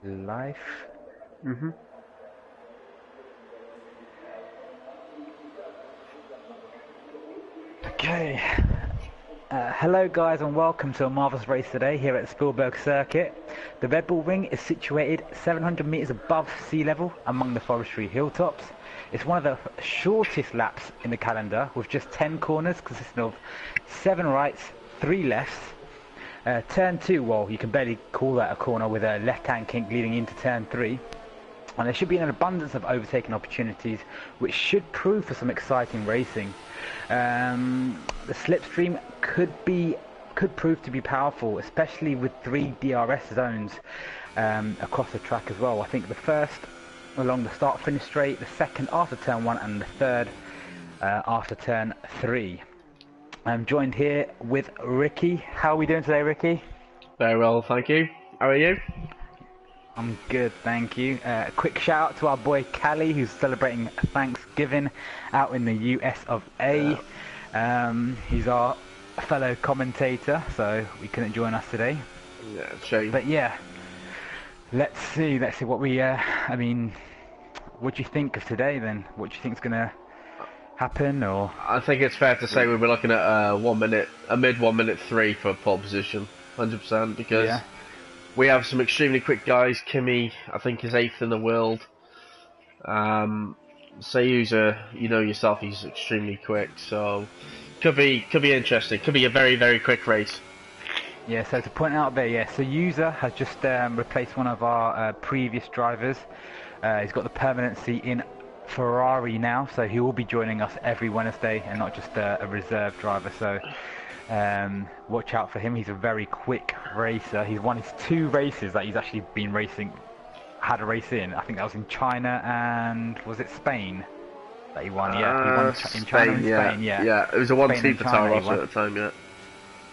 Live. Mm-hmm. Okay. Hello guys and welcome to a marvellous race today here at the Spielberg Circuit. The Red Bull Ring is situated 700 metres above sea level among the forestry hilltops. It's one of the shortest laps in the calendar with just 10 corners consisting of 7 rights, 3 lefts. Turn 2, well you can barely call that a corner with a left-hand kink leading into turn 3. And there should be an abundance of overtaking opportunities which should prove for some exciting racing. The slipstream could prove to be powerful, especially with 3 DRS zones across the track as well. I think the first along the start-finish straight, the second after turn 1 and the third after turn 3. I'm joined here with Ricky. How are we doing today, Ricky? Very well, thank you. How are you? I'm good, thank you. A quick shout out to our boy Callie, who's celebrating Thanksgiving out in the US of A. He's our fellow commentator, so he couldn't join us today. Yeah, shame. But yeah, let's see what we. I mean, what do you think of today then? What do you think's gonna happen? Or I think it's fair to say we'll be looking at a mid 1 minute 3 for pole position, 100%, because. Yeah. We have some extremely quick guys. Kimi, I think, is 8th in the world. Sayuza, you know yourself, he's extremely quick. So could be interesting. Could be a very, very quick race. Yeah. So to point out there, yeah, Sayuza has just replaced one of our previous drivers. He's got the permanency in Ferrari now, so he will be joining us every Wednesday and not just a reserve driver. So. Watch out for him. He's a very quick racer. He's won his 2 races that he's actually been racing, had a race in. I think that was in China and was it Spain that he won? Yeah, he won in China and Spain. Yeah, yeah. It was a 1-2 for Taro Rosso at the time. Yeah.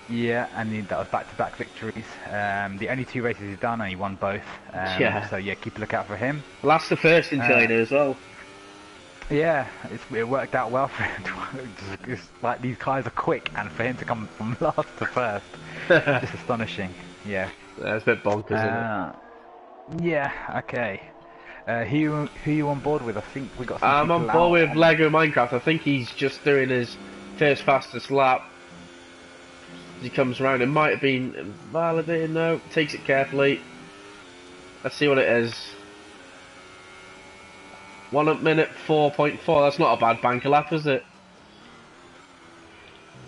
Yeah, and that was back-to-back victories. The only 2 races he's done, and he won both. Yeah. So yeah, keep a lookout for him. Last to first in China as well. Yeah, it worked out well for him. It's like these guys are quick, and for him to come from last to first, just astonishing. Yeah. It's a bit bonkers, isn't it? Yeah. Okay. Who you on board with? I think we got. I'm on board with Lego Minecraft. I think he's just doing his first fastest lap. As he comes around, it might have been validated. No, takes it carefully. Let's see what it is. 1 minute 4.4, that's not a bad banker lap, is it?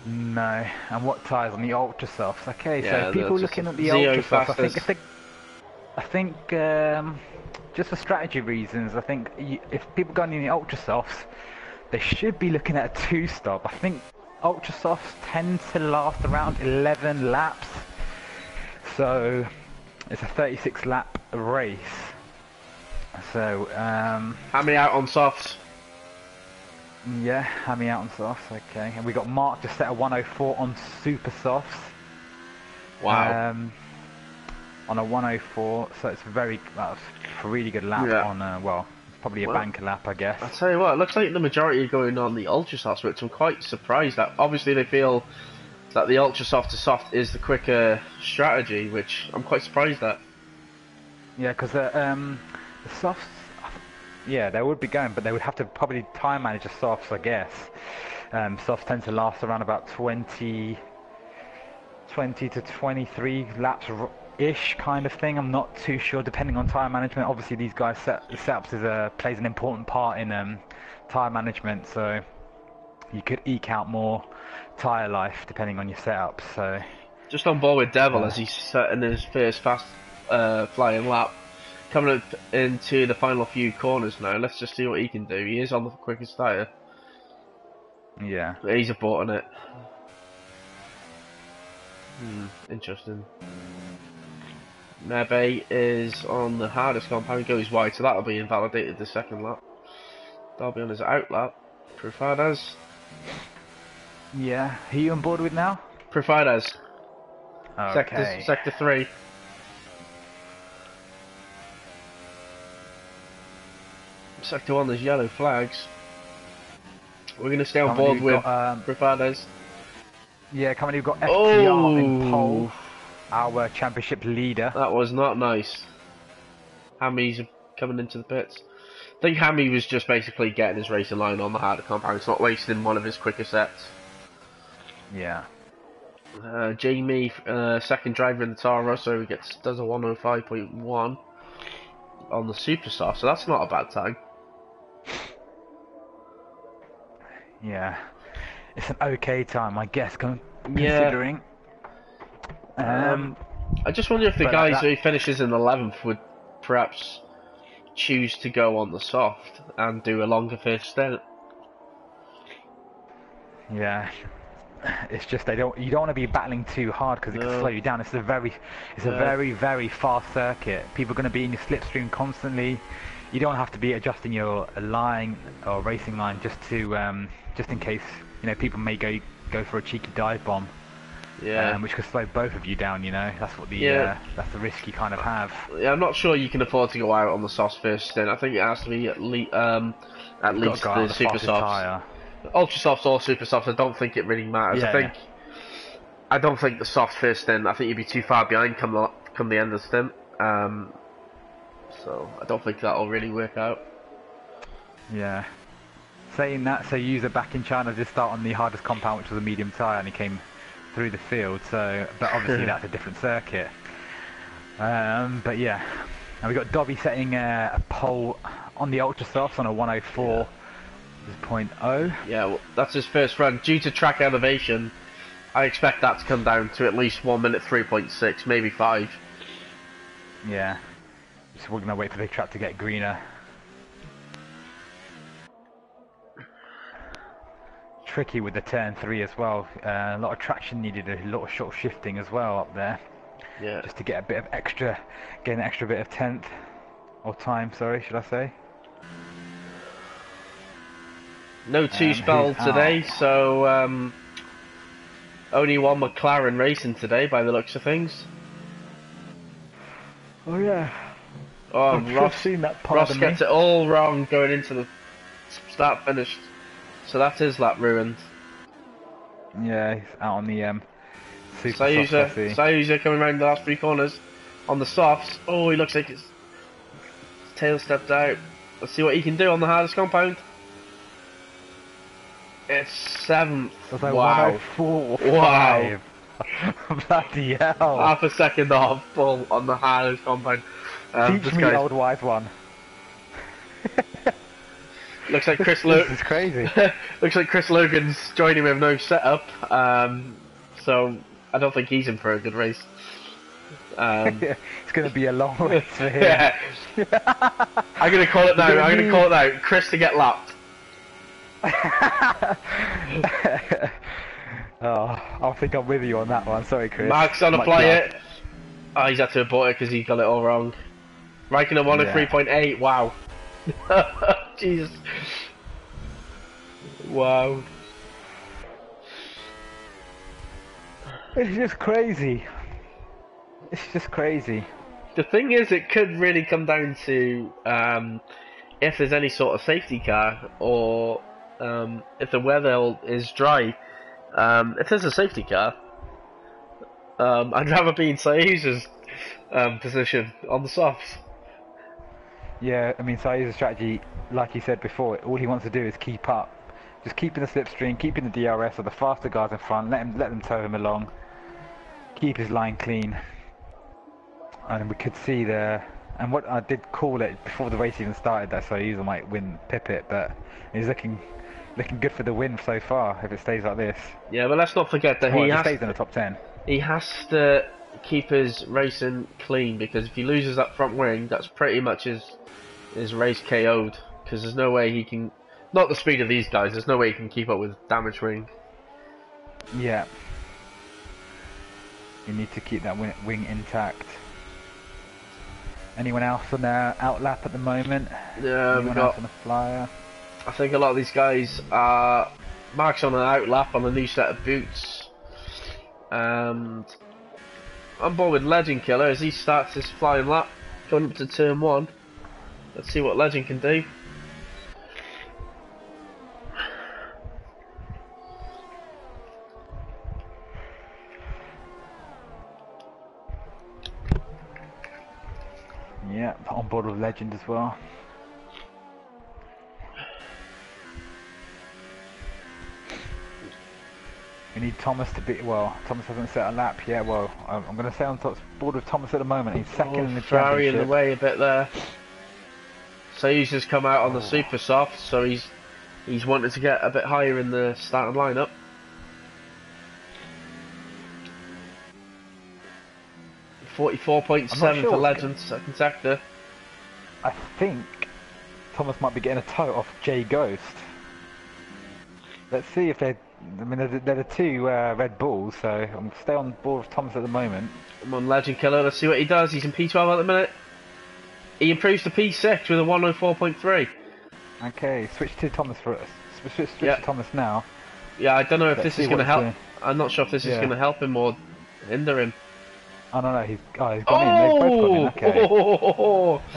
No. And what tyres on the Ultra Softs? Okay, yeah, so people looking at the Ultra Softs, I think just for strategy reasons, I think if people going in the Ultra Softs, they should be looking at a 2-stop. I think Ultra Softs tend to last around 11 laps, so it's a 36 lap race. So, how many out on softs? Yeah, how many out on softs? Okay, and we got Mark just set a 104 on super softs. Wow. On a 104, so it's that's a really good lap on well, it's probably a banker lap, I guess. I'll tell you what, it looks like the majority are going on the ultra softs, which I'm quite surprised at. Obviously, they feel that the ultra soft to soft is the quicker strategy, which I'm quite surprised at. Yeah, because the softs, yeah, they would be going, but they would have to probably time manage the softs, I guess. Softs tend to last around about 20 to 23 laps-ish kind of thing. I'm not too sure, depending on tyre management. Obviously, these guys setups plays an important part in tyre management, so you could eke out more tyre life depending on your setups. So just on board with Devil as he's setting his first fast flying lap. Coming up into the final few corners now, let's just see what he can do. He is on the quickest tyre. Yeah. But he's aborting it. Interesting. Nebe is on the hardest compound, goes wide, so that'll be invalidated the second lap. That'll be on his out lap. Profides. Yeah. Who are you on board with now? Profides. Okay. Sector 3. Sector 1, there's yellow flags. We're going to stay on board with Profides. Yeah, coming, you've got FTR in pole, our championship leader. That was not nice. Hammy's coming into the pits. I think Hammy was just basically getting his racing line on the harder compound. It's not wasting one of his quicker sets. Yeah. Jamie, second driver in the Toro Rosso, he does a 105.1 on the super soft, so that's not a bad time. Yeah. It's an okay time, I guess, considering. I just wonder if the guys who finishes in 11th would perhaps choose to go on the soft and do a longer first stint. Yeah. It's just you don't want to be battling too hard because it can slow you down. It's a very fast circuit. People are going to be in your slipstream constantly. You don't have to be adjusting your line or racing line just in case people may go for a cheeky dive bomb. Yeah. Which could slow both of you down. That's what that's the risk you kind of have. Yeah, I'm not sure you can afford to go out on the softs first stint. I think it has to be at least the super softs. Ultra softs or super softs, I don't think it really matters. I don't think the soft first stint. I think you'd be too far behind come the end of the stint. So I don't think that'll really work out. Yeah. Saying that, so user back in China did start on the hardest compound, which was a medium tyre, and he came through the field. So, but obviously that's a different circuit. But yeah, and we got Dobby setting a pole on the ultra softs on a 104. Yeah. 0.0. Yeah, well, that's his first run. Due to track elevation, I expect that to come down to at least 1 minute 3.6, maybe 5. Yeah. So we're gonna wait for the track to get greener. Tricky with the turn 3 as well. A lot of traction needed, a lot of short shifting as well up there. Yeah. Just to get a bit of extra, get an extra bit of tenth or time. Sorry, should I say? No two spell today, so only one McLaren racing today by the looks of things. Oh yeah. Oh, Ross gets it all wrong going into the start finish, so that is lap ruined. Yeah, he's out on the super Sayuza coming around the last 3 corners on the softs. Oh, he looks like his tail stepped out. Let's see what he can do on the hardest compound. It's 7th. Like wow. 104. Wow. Bloody hell. Half a second off full on the hardest compound. Teach me, old wise one. Looks like Chris This is crazy. Looks like Chris Logan's joining with no setup. So I don't think he's in for a good race. It's going to be a long race for him. Yeah. I'm going to call it now. Chris to get lapped. I think I'm with you on that one. Sorry, Chris. Mark's on apply it. Oh, he's had to abort it because he got it all wrong. Raikkonen 103.8. Wow. Jesus. Wow. It's just crazy. It's just crazy. The thing is, it could really come down to if there's any sort of safety car or if the weather is dry. If there's a safety car, I'd rather be in Sayuza's position on the softs. Yeah, I mean, Sayuza's strategy, like he said before, all he wants to do is keep up. Just keeping the slipstream, keeping the DRS or the faster guys in front, let them tow him along, keep his line clean. And we could see there, and what I did call it before the race even started, that Sayuza might win Pippet, but he's looking good for the win so far if it stays like this. Yeah, but let's not forget that he stays in the top 10. He has to keep his racing clean, because if he loses that front wing, that's pretty much his race KO'd, because there's no way he can, not the speed of these guys, there's no way he can keep up with damaged wing. Yeah. You need to keep that wing intact. Anyone else on their outlap at the moment? Yeah, Anyone else on the flyer? I think a lot of these guys are Mark's on an outlap on a new set of boots. And I'm bored with Legend Killer as he starts his flying lap going up to turn 1. Let's see what Legend can do. Yeah, on board with Legend as well. We need Thomas to be, well, Thomas hasn't set a lap yet. Well, I'm going to say on top board with Thomas at the moment. He's second in the Ferrari championship. in the way a bit there. So he's just come out on the super soft, so he's wanted to get a bit higher in the starting lineup. .7 for Legend, second sector. I think Thomas might be getting a tow off J Ghost. Let's see if they're, I mean, they're the two Red Bulls, so I'm stay on board with Thomas at the moment. I'm on Legend Killer, let's see what he does. He's in P12 at the minute. He improves to P6 with a 104.3. Okay, switch to Thomas for us. Switch to Thomas now. Yeah, I don't know if this is going to help. Doing. I'm not sure if this is going to help him or hinder him. Oh no, he's gone in. They've both gone in. Okay.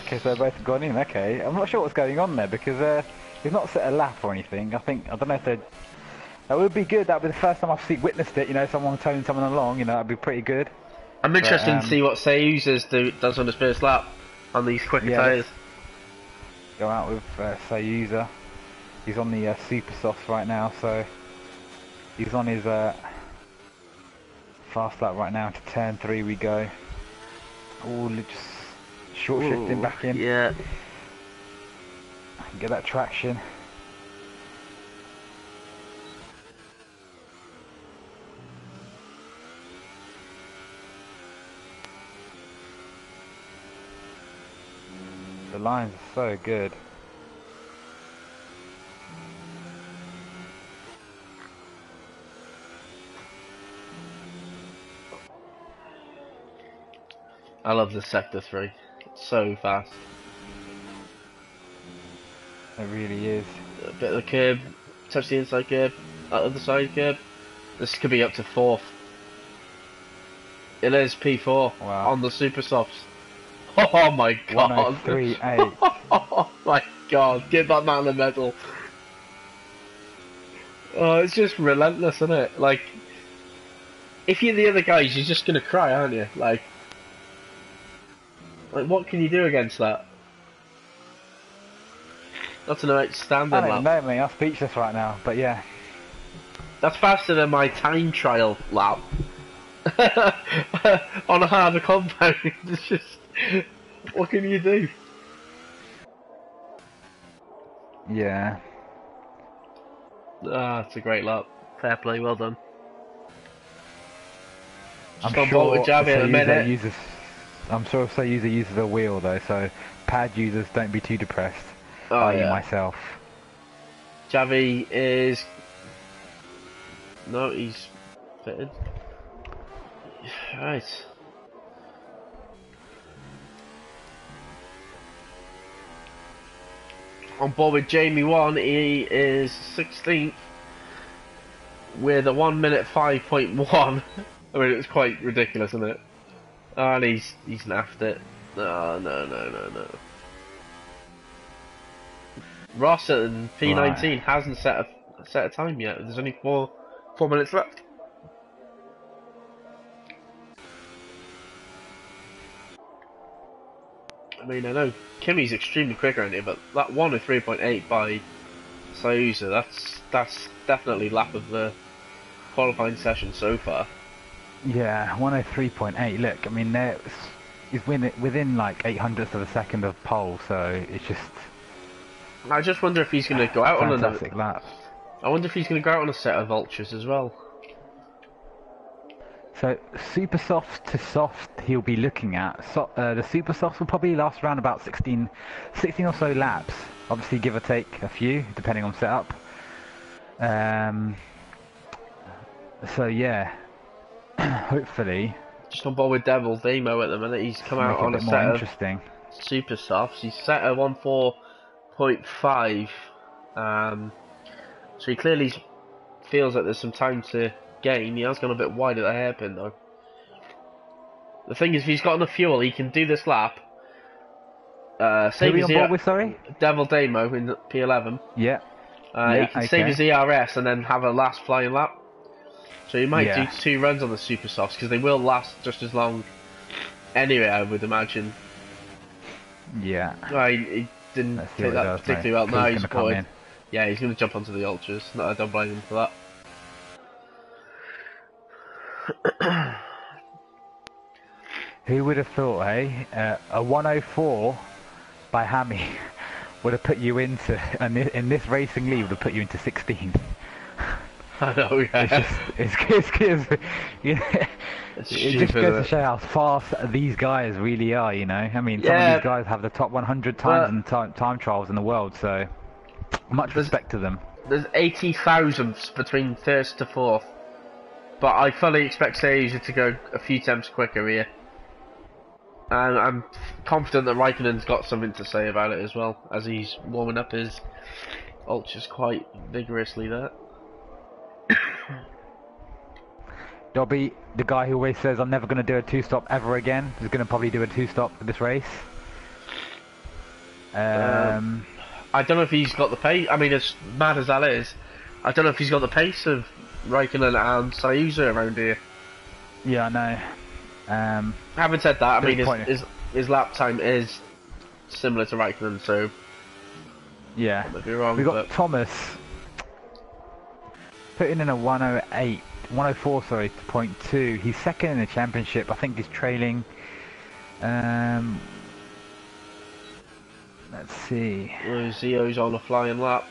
Okay, so they've both gone in. Okay, I'm not sure what's going on there because he's not set a lap or anything. I don't know if they're. That would be good. That would be the first time I've witnessed it. You know, someone towing someone along. You know, that'd be pretty good. I'm interested to see what Sayuza does on his first lap on these quicker tyres. Go out with Sayuza. He's on the super softs right now, so he's on his fast lap right now. To turn 3 we go. Oh, just short shifting back in. Yeah. Get that traction. The lines are so good. I love the sector 3. It's so fast. It really is. A bit of the curb, touch the inside curb, other side curb. This could be up to 4th. It is P4 on the super softs. Oh my god! 103.8. Oh my god! Give that man a medal. Oh, it's just relentless, isn't it? Like, if you're the other guys, you're just gonna cry, aren't you? Like what can you do against that? That's an outstanding lap. I don't know, mate. I'm speechless right now, but yeah. That's faster than my time trial lap on a harder compound. It's just, what can you do? Yeah. Ah, it's a great lap. Fair play, well done. I'm Just on board with Javi in a minute. I'm sure Sayuza uses a wheel though, so pad users don't be too depressed. Oh yeah. Myself. Javi is... No, he's fitted. Right. On board with Jamie 1, he is 16th with a 1 minute 5.1. I mean, it's quite ridiculous, isn't it? Oh, and he's naffed it. No. Ross at P19 hasn't set a time yet. There's only 4 minutes left. I mean, I know Kimi's extremely quick around here, but that 103.8 by Sayuza, that's definitely lap of the qualifying session so far. Yeah, 103.8. Look, I mean, he's within like 800ths of a second of pole, so it's just. I just wonder if he's going to go out on fantastic lap. I wonder if he's going to go out on a set of ultras as well. So super soft to soft, he'll be looking at. The super softs will probably last around about 16 or so laps. Obviously, give or take a few, depending on setup. So yeah. Hopefully. Just on board with Devil Demo at the minute. He's come out on a set of super softs. He's set a 1.4.5. So he clearly feels like there's some time to gain. He has gone a bit wide at the hairpin though. The thing is, if he's got enough fuel, he can do this lap. Save his Devil Demo in P11. Yeah. He can save his ERS and then have a last flying lap. So you might do 2 runs on the super softs because they will last just as long anyway, I would imagine. Yeah. Well, he didn't Let's see take what he that does, particularly mate. well. Now Who's he's going to come spotted. in? Yeah, he's going to jump onto the ultras. No, I don't blame him for that. Who would have thought, hey? A 104 by Hammy would have put you into, in this racing league, would have put you into 16th. I know, yeah. You know, It's it stupid, just goes to isn't it? show how fast these guys really are, you know? I mean, some of Yeah, these guys have the top 100 times but in time trials in the world, so much there's respect to them. 80,000 between first to fourth. But I fully expect Sayuja to go a few temps quicker here. And I'm confident that Raikkonen's got something to say about it as well, as he's warming up his ultras quite vigorously there. Dobby, the guy who always says, I'm never going to do a two-stop ever again, is going to probably do a two-stop for this race. I don't know if he's got the pace. I mean, as mad as that is, I don't know if he's got the pace of Raikkonen and Sayuza around here. Yeah, I know. Having said that, I mean, Disappointing. his lap time is similar to Raikkonen, so Yeah. I might be wrong. We got But Thomas putting in a 104, sorry, .2. He's second in the championship. I think he's trailing. Let's see. Zio's on a flying lap.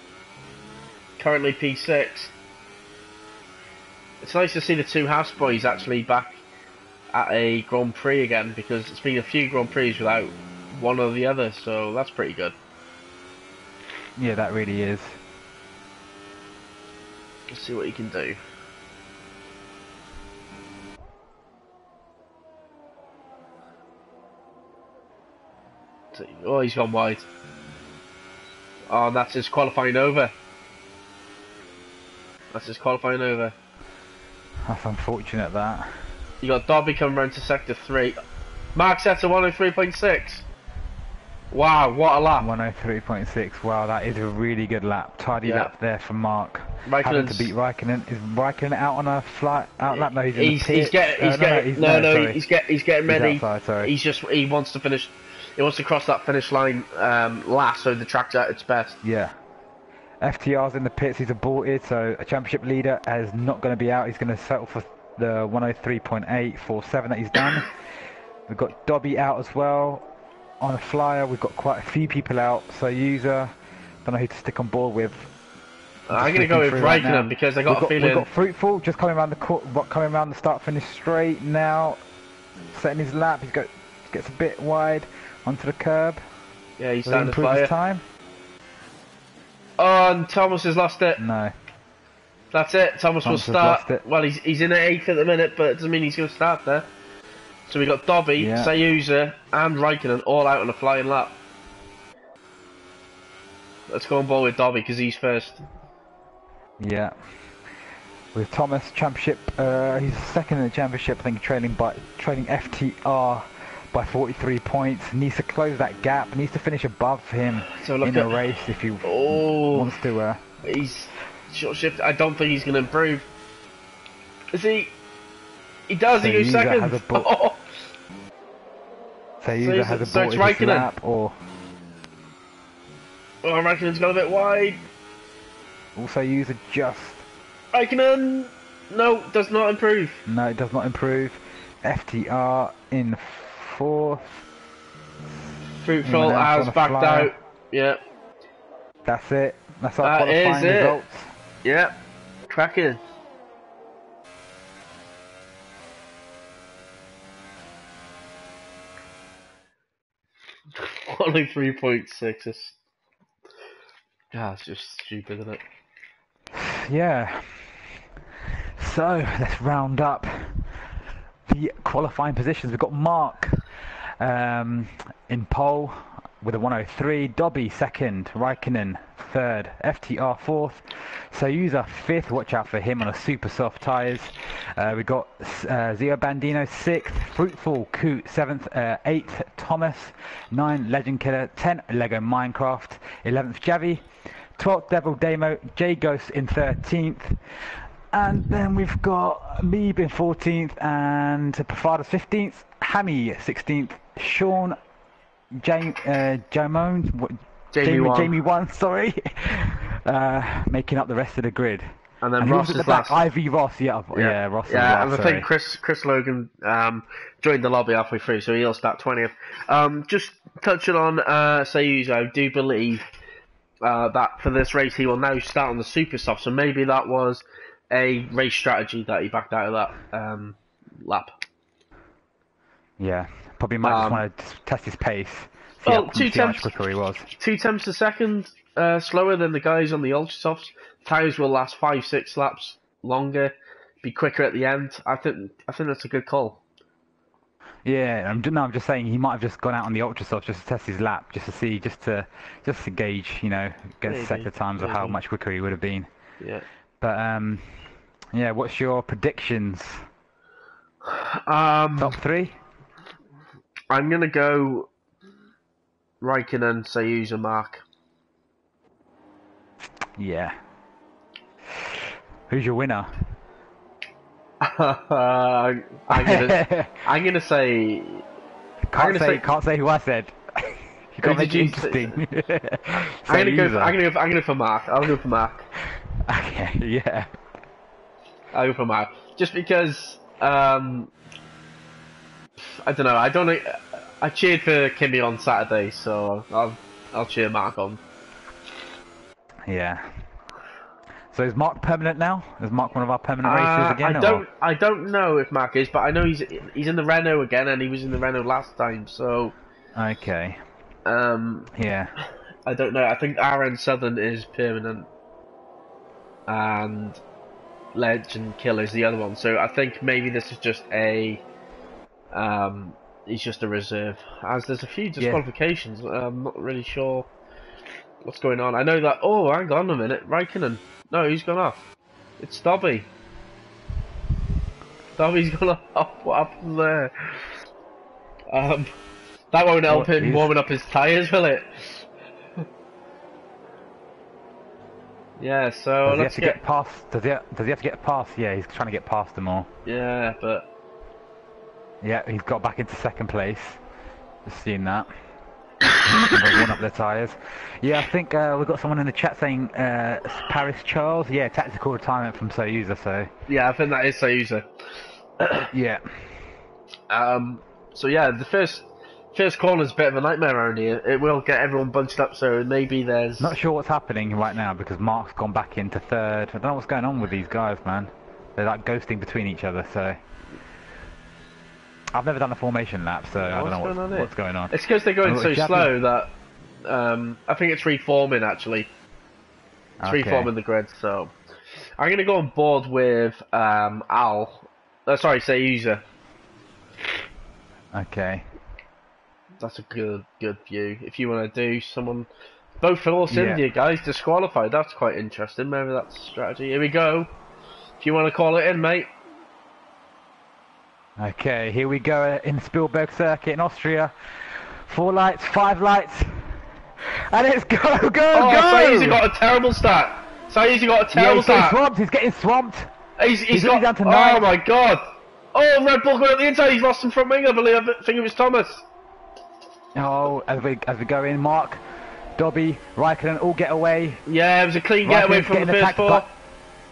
Currently P6. It's nice to see the two house boys actually back at a Grand Prix again, because it's been a few Grand Prix without one or the other, so that's pretty good. Yeah, that really is. Let's see what he can do. Oh, he's gone wide. Oh, and that's his qualifying over. That's his qualifying over. That's unfortunate, that. You got Dobby coming round to sector 3. Mark sets a 103.6. Wow, what a lap. 103.6. Wow, that is a really good lap. Tidy lap there from Mark. Having to beat Raikkonen. Is Raikkonen out on a out lap? No, he's in the pit. He's getting ready. He's outside, sorry. He wants to finish. He wants to cross that finish line last, so the track's at its best. Yeah. FTR's in the pits. He's aborted, so a championship leader is not going to be out. He's going to settle for the 103.847 that he's done. We've got Dobby out as well on a flyer. We've got quite a few people out. So user, don't know who to stick on board with. I'm going to go with Raikkonen because I got a feeling. We've got Fruitful just coming around the start finish straight now, setting his lap. Gets a bit wide onto the curb. Yeah, he's starting to fly his time. Oh, and Thomas has lost it. No. That's it. Thomas will start. Well, he's in at 8th at the minute, but it doesn't mean he's going to start there. So we got Dobby, Sayuza, and Raikkonen all out on a flying lap. Let's go on board with Dobby because he's first. Yeah. With Thomas, championship, he's second in the championship, I think, trailing FTR by 43 points. Needs to close that gap. Needs to finish above him in a race if he wants to. He's short shift. I don't think he's going to improve. Is he? He does. He goes second. Sayuza has aborted his lap, or. Oh, Raikkonen's got a bit wide. Also, user just. Raikkonen, no, does not improve. No, it does not improve. FTR in 4th. Fruitful has backed out. Yeah. That's it. That's our qualifying results. Yeah. Cracking. Only 3.6 is. God, it's just stupid, isn't it? Yeah. So let's round up the qualifying positions. We've got Mark in pole with a 103, Dobby second, Raikkonen third, FTR fourth, Sayuza fifth. Watch out for him on a super soft tyres. We've got Zio Bandino sixth, Fruitful Coot seventh, eighth Thomas, 9 Legend Killer, 10 Lego Minecraft, 11th Javi, 12th Devil Demo, J Ghost in 13th. And then we've got Meeb in 14th and Pafada's 15th, Hammy 16th, Sean Jamie one. Jamie 1, sorry, making up the rest of the grid. And then And Ross who was is at the back? last. Ivy Ross, yeah, Ross was Yeah, last, and I sorry. think Chris Logan joined the lobby halfway through, so he'll start 20th. Just touching on Sayuza, I do believe that for this race he will now start on the super soft, so maybe that was a race strategy that he backed out of that lap. Yeah, probably might just want to test his pace, see Well, how much quicker he was. 2 tenths a second slower than the guys on the ultra softs. Tires will last 5-6 laps longer, be quicker at the end. I think that's a good call. Yeah, I'm just saying he might have just gone out on the ultra soft just to test his lap, just to see, just to gauge, you know, against sector times of how much quicker he would have been. Yeah. But yeah, what's your predictions? Top 3? I'm gonna go Raikkonen, Sayuza, Mark. Yeah. Who's your winner? I'm gonna say. Can't say who I said. You gotta make it interesting. I'm gonna go for Mark. I'll go for Mark. Okay, yeah. I'll go for Mark. Just because I don't know. I cheered for Kimi on Saturday, so I'll cheer Mark on. Yeah. So is Mark permanent now? Is Mark one of our permanent racers again? I don't know if Mark is, but I know he's in the Renault again, and he was in the Renault last time. So. Okay. Yeah. I don't know. I think RN Southern is permanent, and Legend Kill is the other one. So I think maybe this is just a. He's just a reserve. As there's a few disqualifications. Yeah. I'm not really sure what's going on. I know that. Oh, hang on a minute, Raikkonen. No, he's gone off. It's Dobby. Dobby's gone off. What happened there? That won't help him warming up his tyres, will it? Yeah, so does he have to get past? Does he have to get past? Yeah, he's trying to get past them all. Yeah, but yeah, he's got back into second place. Just seeing that. They've worn up their tyres. Yeah, I think we've got someone in the chat saying Paris Charles. Yeah, tactical retirement from Sayuza. So yeah, I think that is Sayuza. Yeah. So yeah, the first corner's a bit of a nightmare around here. It will get everyone bunched up, so maybe there's. Not sure what's happening right now because Mark's gone back into third. I don't know what's going on with these guys, man. They're like ghosting between each other. So. I've never done a formation lap, so I don't know what's going on. It's because they're going so slow that I think it's reforming actually. It's reforming the grid, so I'm gonna go on board with Sayuza. Okay. That's a good view. If you want to do someone, both Force India guys disqualified. That's quite interesting. Maybe that's a strategy. Here we go. If you want to call it in, mate. Okay, here we go in Spielberg Circuit in Austria. 4 lights, 5 lights, and it's go! Sayuza got a terrible start. Sayuza got a terrible start. He's getting swamped. He's got down to 9. Oh my god! Oh, Red Bull going up the inside. He's lost him from wing. I believe. I think it was Thomas. Oh, as we go in, Mark, Dobby, Raikkonen all get away. Yeah, it was a clean getaway from the first 4.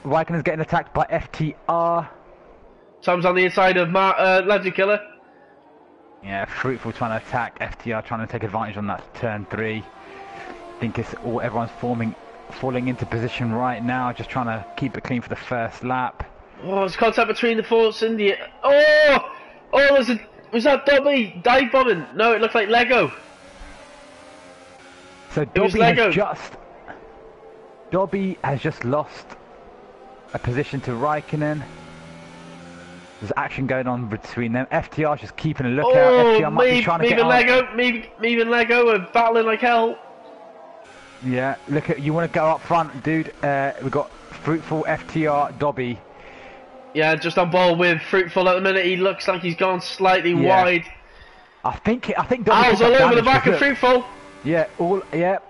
Raikkonen's getting attacked by FTR. Tom's on the inside of Legend Killer. Yeah, Fruitful trying to attack, FTR trying to take advantage on that turn 3. I think it's everyone's falling into position right now, just trying to keep it clean for the first lap. Oh, there's contact between the Force India. Was that Dobby dive bombing? No, it looked like Lego. So Dobby has just lost a position to Raikkonen. There's action going on between them. FTR's just keeping a lookout. FTR might be trying to get on. Me and Lego are battling like hell. Yeah, you want to go up front, dude. We've got Fruitful, FTR, Dobby. Yeah, just on ball with Fruitful at the minute. He looks like he's gone slightly wide. I think Dobby. Al's all over the back of Fruitful. Yeah,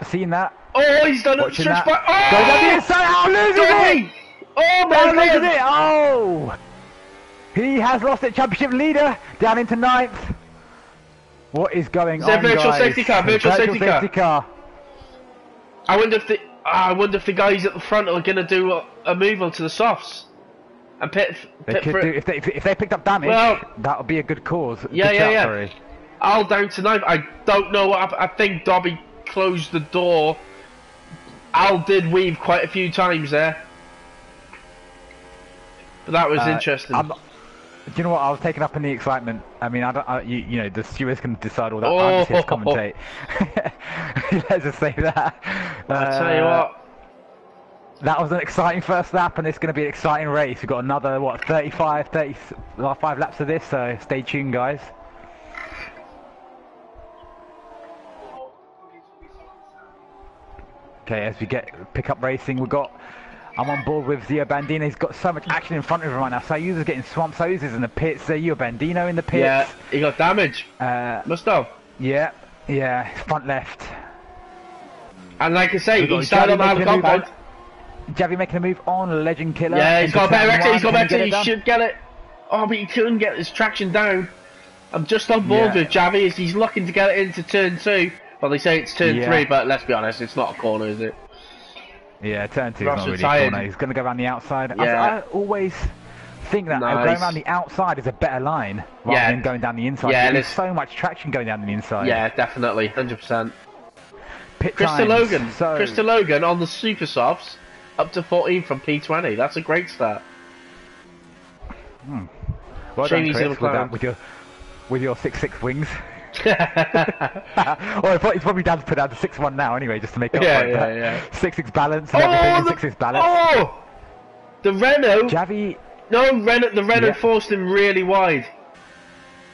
seen that. Oh, he's done it. Stretch back. Oh, goes on the inside. Loses it. Oh my god. Loses it. Oh. He has lost it, championship leader, down into 9th. What is going Is there on, virtual guys? safety car? Virtual safety car. I wonder if the guys at the front are gonna do a move onto the softs and pit They could for do it. if they picked up damage. Well, that would be a good cause. Yeah, good shout, sorry. I'll down tonight. I don't know what happened. I think Dobby closed the door. Al did weave quite a few times there, but that was interesting. Do you know what? I was taken up in the excitement. I mean, you know, the stewards can decide all that. I'm just here to commentate. Let's just say that. I'll tell you what. That was an exciting first lap, and it's going to be an exciting race. We've got another, what, 35 laps of this, so stay tuned, guys. Okay, as we pick up racing, I'm on board with Zio Bandino. He's got so much action in front of him right now. Soyuz is getting swamped. Soyuz is in the pits. Zio Bandino in the pits. Yeah, he got damage. Must have. Yeah, front left. And like I say, he started on the other compound. Javi making a move on Legend Killer. Yeah, he's got a better exit. He's got better exit. He should get it. Oh, but he couldn't get his traction down. I'm just on board with Javi as he's looking to get it into turn 2. Well, they say it's turn 3, but let's be honest, it's not a corner, is it? Yeah, turn 2 is not really a corner. He's going to go around the outside. Yeah. I always think that going around the outside is a better line rather than going down the inside. Yeah, there's so much traction going down the inside. Yeah, definitely, 100%. Krista Logan on the Super Softs, up to 14 from P20. That's a great start. Well done, Chris, with your 6.6 wings. Well, he's probably down to put down to 6.1 now anyway, just to make up for it. 6.6 balance and everything. 6.6 balance. Oh, the Renault. Javi. No, the Renault forced him really wide.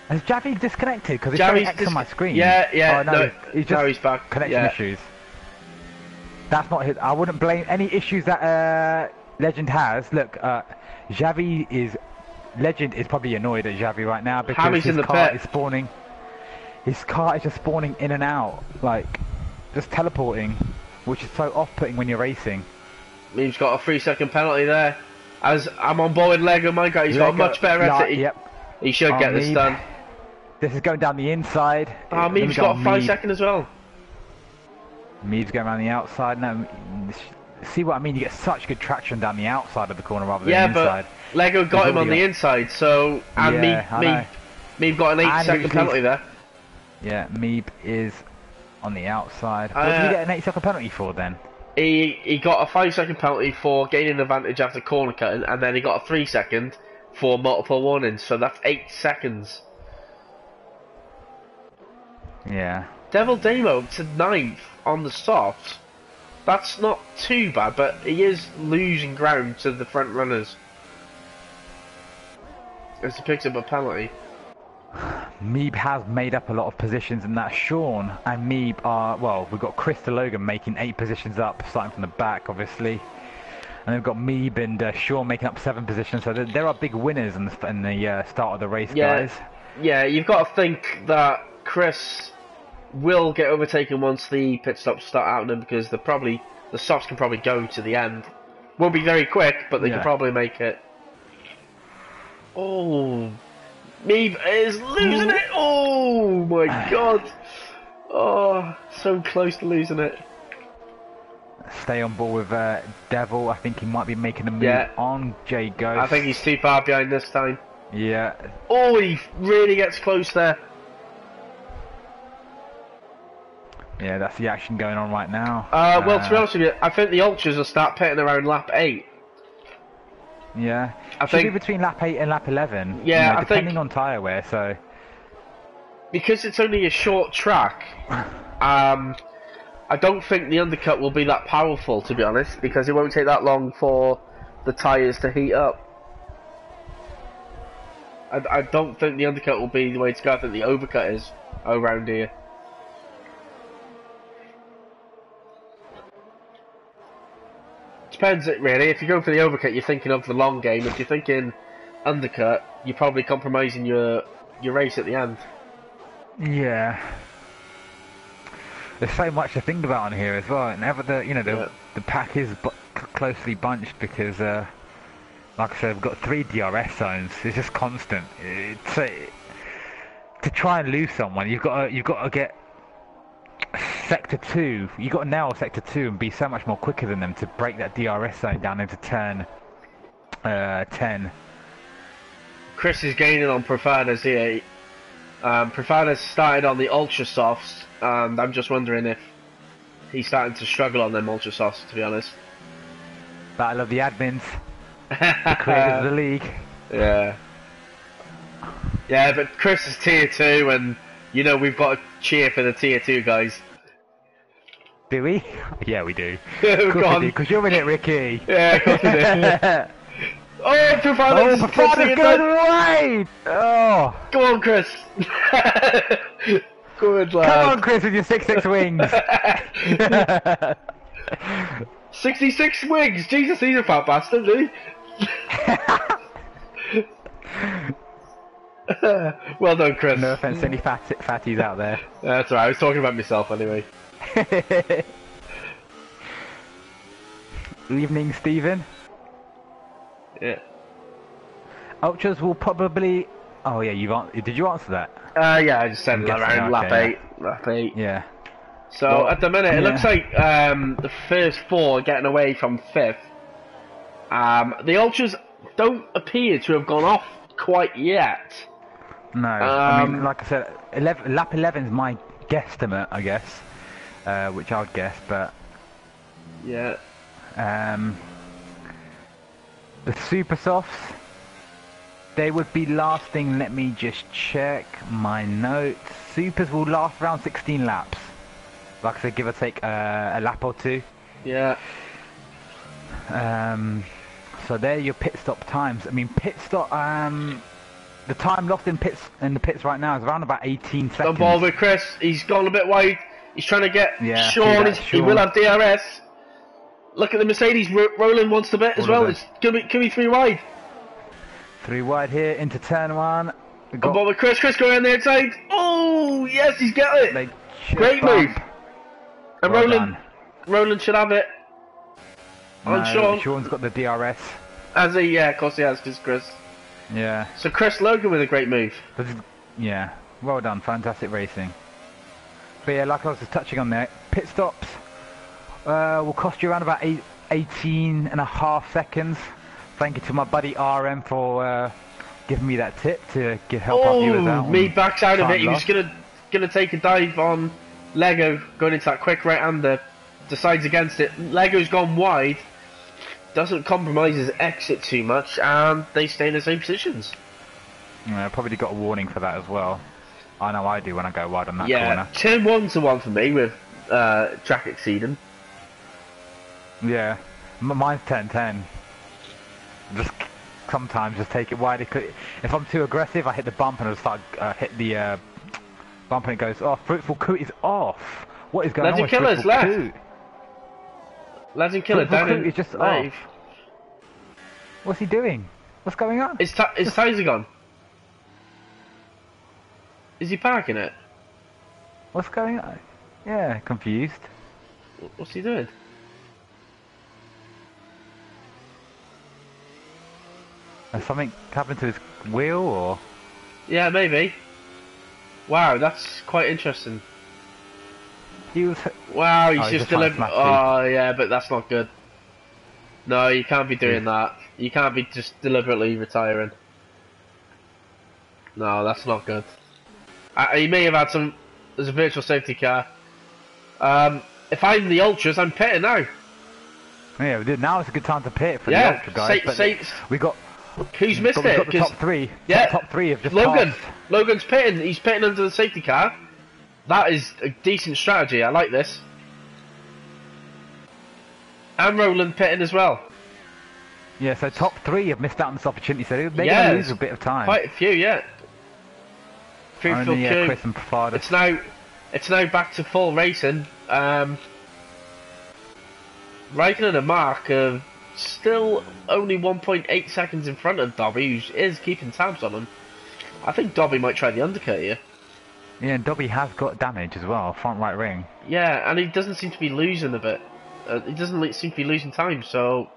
Has Javi disconnected? Because it's showing X on my screen. Yeah. Oh, no, he's back. Connection issues. That's not his. I wouldn't blame any issues that Legend has. Look, Legend is probably annoyed at Javi right now because his car is spawning. His car is just spawning in and out, like just teleporting, which is so off-putting when you're racing. He's got a 3-second penalty there. As I'm on board with Lego Minecraft, he's got a much better exit. He should get this done. This is going down the inside. Meeb's got a 5-second as well. Meeb's going around the outside. No, see what I mean? You get such good traction down the outside of the corner rather than the inside. But Lego got him on the inside, so Meeb got an 8-second penalty there. Yeah, Meeb is on the outside. What did he get an 8-second penalty for then? He got a 5-second penalty for gaining advantage after corner cutting, and then he got a 3-second for multiple warnings. So that's 8 seconds. Yeah. Devil Demo to 9th on the softs. That's not too bad, but he is losing ground to the front runners as he picks up a penalty. Meeb has made up a lot of positions, and that Sean and Meeb are, well, we've got Krista Logan making 8 positions up, starting from the back, obviously. And we've got Meeb and Sean making up 7 positions, so there are big winners in the start of the race, guys. Yeah, you've got to think that Chris will get overtaken once the pit stops start happening, because the softs can probably go to the end. Won't be very quick, but they can probably make it. Oh, Meeb is losing it! Oh my god! Oh, so close to losing it. Stay on board with Devil. I think he might be making a move on J Ghost. I think he's too far behind this time. Yeah. Oh, he really gets close there. Yeah, that's the action going on right now. Well, to be honest with you, I think the Ultras will start pitting around lap 8. Yeah, should be between lap 8 and lap 11. Yeah, you know, depending on tyre wear. So because it's only a short track, I don't think the undercut will be that powerful, to be honest, because it won't take that long for the tyres to heat up. I don't think the undercut will be the way to go. I think the overcut is around here. Depends, really. If you go for the overcut, you're thinking of the long game. If you're thinking undercut, you're probably compromising your race at the end. Yeah. There's so much to think about on here as well. And the pack is closely bunched because, like I said, we've got 3 DRS zones. It's just constant. to try and lose someone, you've got to get sector 2. You've got to nail sector 2 and be so much more quicker than them to break that DRS zone down into turn 10. Chris is gaining on Profadas here. Profadas started on the ultra softs, and I'm just wondering if he's starting to struggle on them ultra softs, to be honest. Battle of the admins, the creators of the league. Yeah. Yeah, but Chris is tier 2, and you know we've got to cheer for the tier 2 guys. Do we? Yeah, we do. Of course we do, because you're in it, Ricky. Yeah, of course we do. Oh, Profadas! Oh, Profadas going wide! Oh! Go on, Chris! Good lad. Come on, Chris, with your 6-6 wings! 66 wings! Jesus, he's a fat bastard, isn't he? Well done, Chris. No offense to any fatties out there. That's alright, I was talking about myself anyway. Evening, Stephen. Yeah. Ultras will probably... Oh yeah, did you answer that? Yeah, I just said around lap 8. Lap 8. Yeah. So, well, at the minute, it looks like the first 4 are getting away from 5th. The Ultras don't appear to have gone off quite yet. No, I mean, like I said, lap 11 is my guesstimate, I guess. Which I would guess, but... Yeah. The Super Softs, they would be lasting, let me just check my notes. Supers will last around 16 laps. Like I said, give or take a lap or 2. Yeah. So they're your pit stop times. I mean, pit stop, the time lost in the pits right now is around about 18 seconds. On ball with Chris, he's gone a bit wide. He's trying to get Sean. He Sean. will have DRS. Look at the Mercedes. Roland wants to bet as well. It's could be 3 wide. 3 wide here into turn 1. On ball with Chris. Chris going on the outside. Oh yes, he's got it. Great move. And well Roland should have it. On Sean. Sean's got the DRS. Has he? Yeah, of course he has, because Chris. Yeah. So Chris Logan with a great move. Yeah, well done, fantastic racing. But yeah, like I was just touching on there, pit stops will cost you around about 18.5 seconds. Thank you to my buddy RM for giving me that tip to help our viewers out. Me backs out of it. He was gonna take a dive on Lego, going into that quick right-hander, decides against it. Lego's gone wide. Doesn't compromise his exit too much, and they stay in the same positions. Yeah, probably got a warning for that as well. I know I do when I go wide on that corner. Yeah, turn 1 to 1 for me with track exceeding. Yeah, mine's 10-10. Just sometimes just take it wide. If I'm too aggressive, I hit the bump and I start hit the bump and it goes off. Fruitful Coot is off. What is going on with Killer's Fruitful left. Coot? Legend Killer down in is just live. What's he doing? What's going on? His tyres are gone. Is he parking it? What's going on? Yeah, confused. What's he doing? Has something happened to his wheel, or? Yeah, maybe. Wow, that's quite interesting. He was... Wow, he's just delivered. Oh, yeah, but that's not good. No, you can't be doing that. You can't be just deliberately retiring. No, that's not good. He may have had some... There's a virtual safety car. If I'm the Ultras, I'm pitting now. Yeah, now it's a good time to pit for the Ultra guys. We got... Who's missed it? We've got the top 3. Yeah, top 3 have just Logan. passed. Logan's pitting. He's pitting under the safety car. That is a decent strategy. I like this. And Roland pitting as well. Yeah, so top 3 have missed out on this opportunity, so they're going to lose a bit of time. Quite a few, yeah. Only Chris and Profadas. It's now back to full racing. Raikkonen and Mark are still only 1.8 seconds in front of Dobby, who is keeping tabs on him. I think Dobby might try the undercut here. Yeah, and Dobby has got damage as well, front right ring. Yeah, and he doesn't seem to be losing a bit. He doesn't seem to be losing time, so...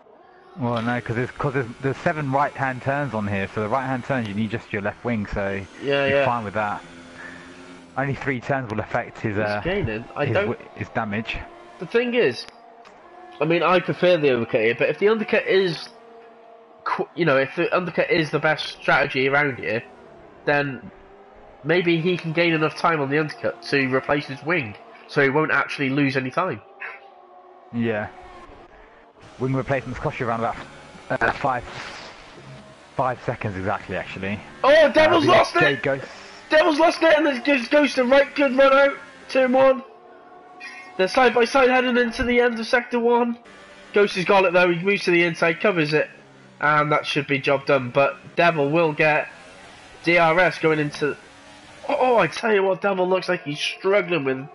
Well, no, because there's 7 right-hand turns on here, so the right-hand turns you need just your left wing, so you're fine with that. Only 3 turns will affect his He's gaining. his damage. The thing is, I mean, I prefer the overcut here, but if the undercut is, if the undercut is the best strategy around here, then maybe he can gain enough time on the undercut to replace his wing, so he won't actually lose any time. Yeah. Wing replacements cost you around about 5 seconds exactly, actually. Oh, Devil's lost it! Ghost. Devil's lost it, and it gives Ghost a right good run out. Turn 1. They're side by side heading into the end of Sector 1. Ghost has got it though, he moves to the inside, covers it, and that should be job done. But Devil will get DRS going into... Oh, I tell you what, Devil looks like he's struggling with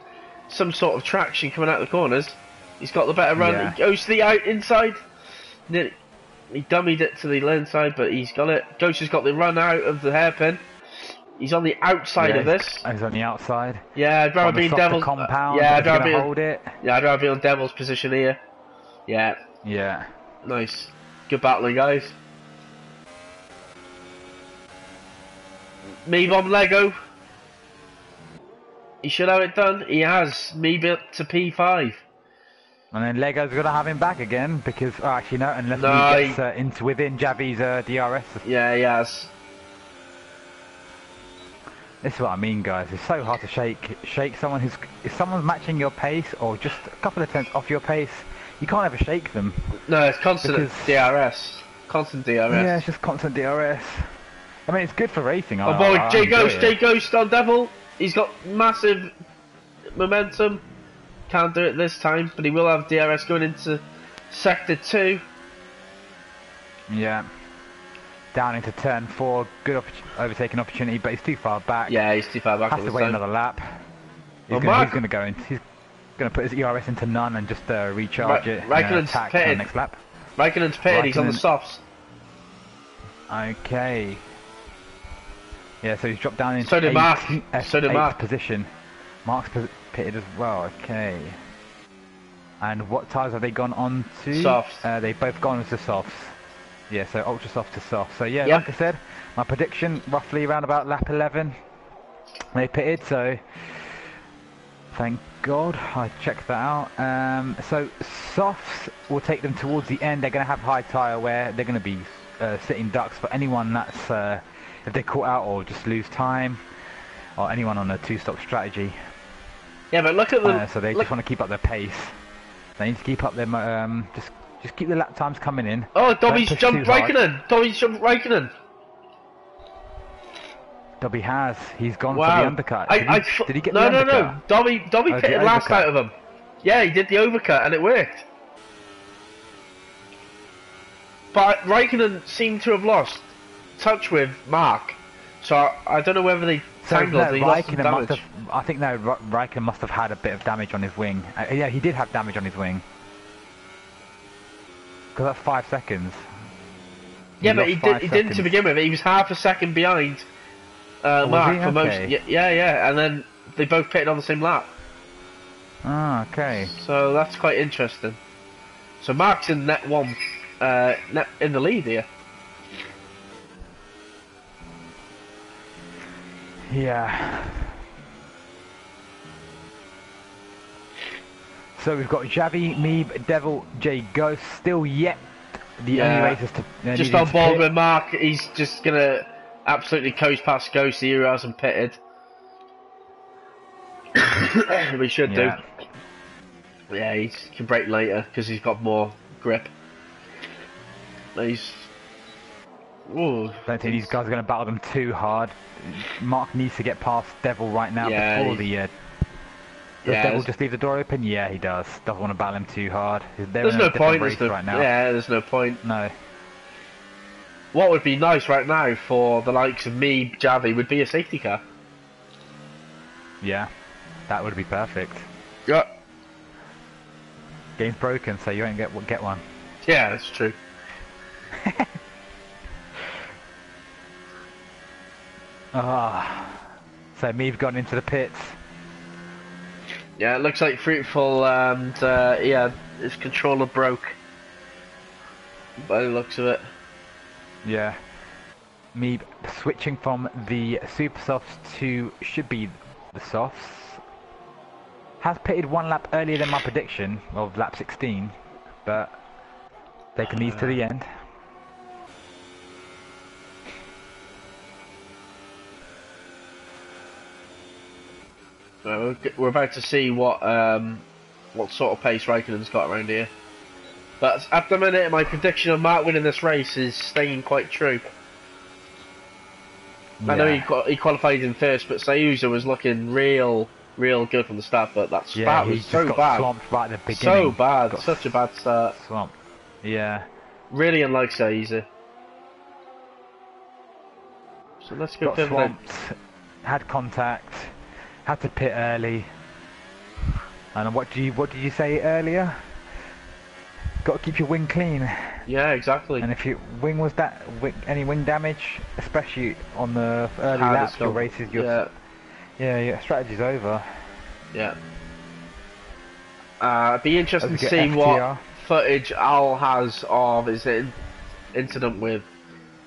some sort of traction coming out of the corners. He's got the better run, Yeah. He goes to the inside. He dummied it to the inside, but he's got it. Ghost has got the run out of the hairpin. He's on the outside of this. He's on the outside. Yeah, I'd rather be in Devil's compound. yeah, I'd rather be hold it. Yeah, I'd rather be on Devil's position here. Yeah. Yeah. Nice. Good battling, guys. Meeb on Lego. He should have it done. He has. Meeb it to P5. And then Lego's got to have him back again because, actually no, unless he gets into within Javi's DRS. Yeah, he has. This is what I mean, guys. It's so hard to shake someone who's... If someone's matching your pace or just a couple of tenths off your pace, you can't ever shake them. No, it's constant DRS. Constant DRS. Yeah, it's just constant DRS. I mean, it's good for racing. Oh boy, J Ghost on Devil. He's got massive momentum. Can't do it this time, but he will have DRS going into Sector 2. Yeah. Down into turn 4, good overtaking opportunity, but he's too far back. Yeah, he's too far back. Has to wait another lap. He's going to go in. He's going to put his ERS into none and just recharge it. Raikkonen's pitted. Next lap. Raikkonen's pitted. He's on the softs. Okay. Yeah, so he's dropped down into So did Mark. eighth position. Mark's pitted as well. Okay. And what tyres have they gone on to? Softs. They've both gone to softs. Yeah, so ultra soft to soft. So yeah, Yep. like I said, my prediction roughly around about lap 11. They pitted, so thank God I checked that out. So softs will take them towards the end. They're going to have high tyre wear. They're going to be sitting ducks for anyone that's if they're caught out or just lose time, or anyone on a 2-stop strategy. Yeah, but look at them. So they just want to keep up their pace. They need to keep up their just keep the lap times coming in. Oh, Dobby's jumped Raikkonen. Dobby's jumped Raikkonen. Dobby has. He's gone Wow. for the undercut. Did he get the undercut? No. Dobby pitted last out of him. Yeah, he did the overcut and it worked. But Raikkonen seemed to have lost touch with Mark. So I don't know whether they tangled. He lost some damage. I think Raikkonen must have had a bit of damage on his wing. Yeah, he did have damage on his wing. Because that's 5 seconds. Yeah, but he didn't to begin with. He was half a second behind Mark for most. Yeah, and then they both pitted on the same lap. Ah, okay. So that's quite interesting. So Mark's in net 1, in the lead here. Yeah. So we've got Javi, Meeb, Devil, J Ghost, still yet the only racers to just on board with Mark. He's just gonna absolutely coast past Ghost here, who hasn't pitted. We should do. Yeah, he can brake later because he's got more grip. He's. Ooh, Don't think these guys are going to battle them too hard. Mark needs to get past Devil right now before the... Does Devil just leave the door open? Yeah, he does. Doesn't want to battle him too hard. There's no point right now. Yeah, there's no point. No. What would be nice right now for the likes of me, Javi, would be a safety car. Yeah, that would be perfect. Yeah. Game's broken, so you won't get one. Yeah, that's true. So Meeve's gone into the pits. Yeah, it looks like Fruitful and his controller broke. By the looks of it. Yeah. Meeb switching from the Super Softs to should be the softs. Has pitted 1 lap earlier than my prediction of lap 16, but taking these to the end. We're about to see what sort of pace Raikkonen's got around here. But at the minute, my prediction of Mark winning this race is staying quite true. Yeah. I know he qualified in first, but Sayuza was looking real good from the start. But that start was so bad. Swamped right at the beginning. So bad, such a bad start. Swamped. Yeah. Really unlike Sayuza. So let's go. Got swamped. Had contact. Had to pit early. And what did you say earlier? Got to keep your wing clean. Yeah, exactly. And if your wing was any wing damage, especially on the early laps, your races, your strategy's over. Yeah. It'd be interesting to see what footage Al has of his incident with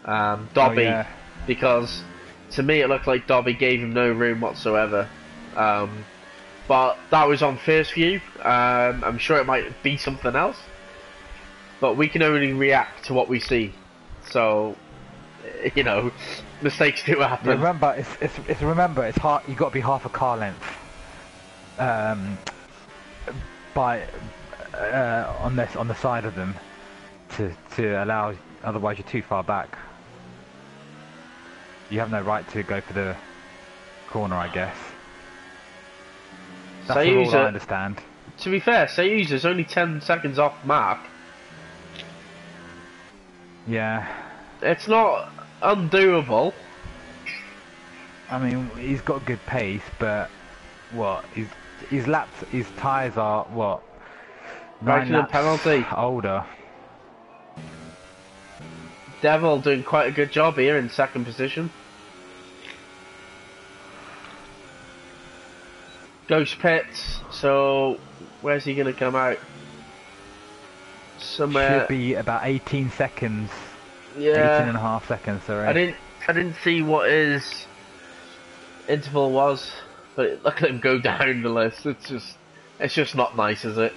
Dobby, because to me it looked like Dobby gave him no room whatsoever. But that was on first view. I'm sure it might be something else, but we can only react to what we see. So, you know, mistakes do happen. Yeah, remember, it's hard. You got to be half a car length on the side of them to allow. Otherwise, you're too far back. You have no right to go for the corner, I guess. That's all I understand. To be fair, Sayuza's only 10 seconds off Mark. Yeah. It's not undoable. I mean, he's got good pace, but what? His tyres are what? 9 laps penalty. Older. Devil doing quite a good job here in second position. Ghost pits, so where's he going to come out? Somewhere. Should be about 18 seconds. Yeah. 18.5 seconds, sorry. I didn't see what his interval was, but look at him go down the list. It's just not nice, is it?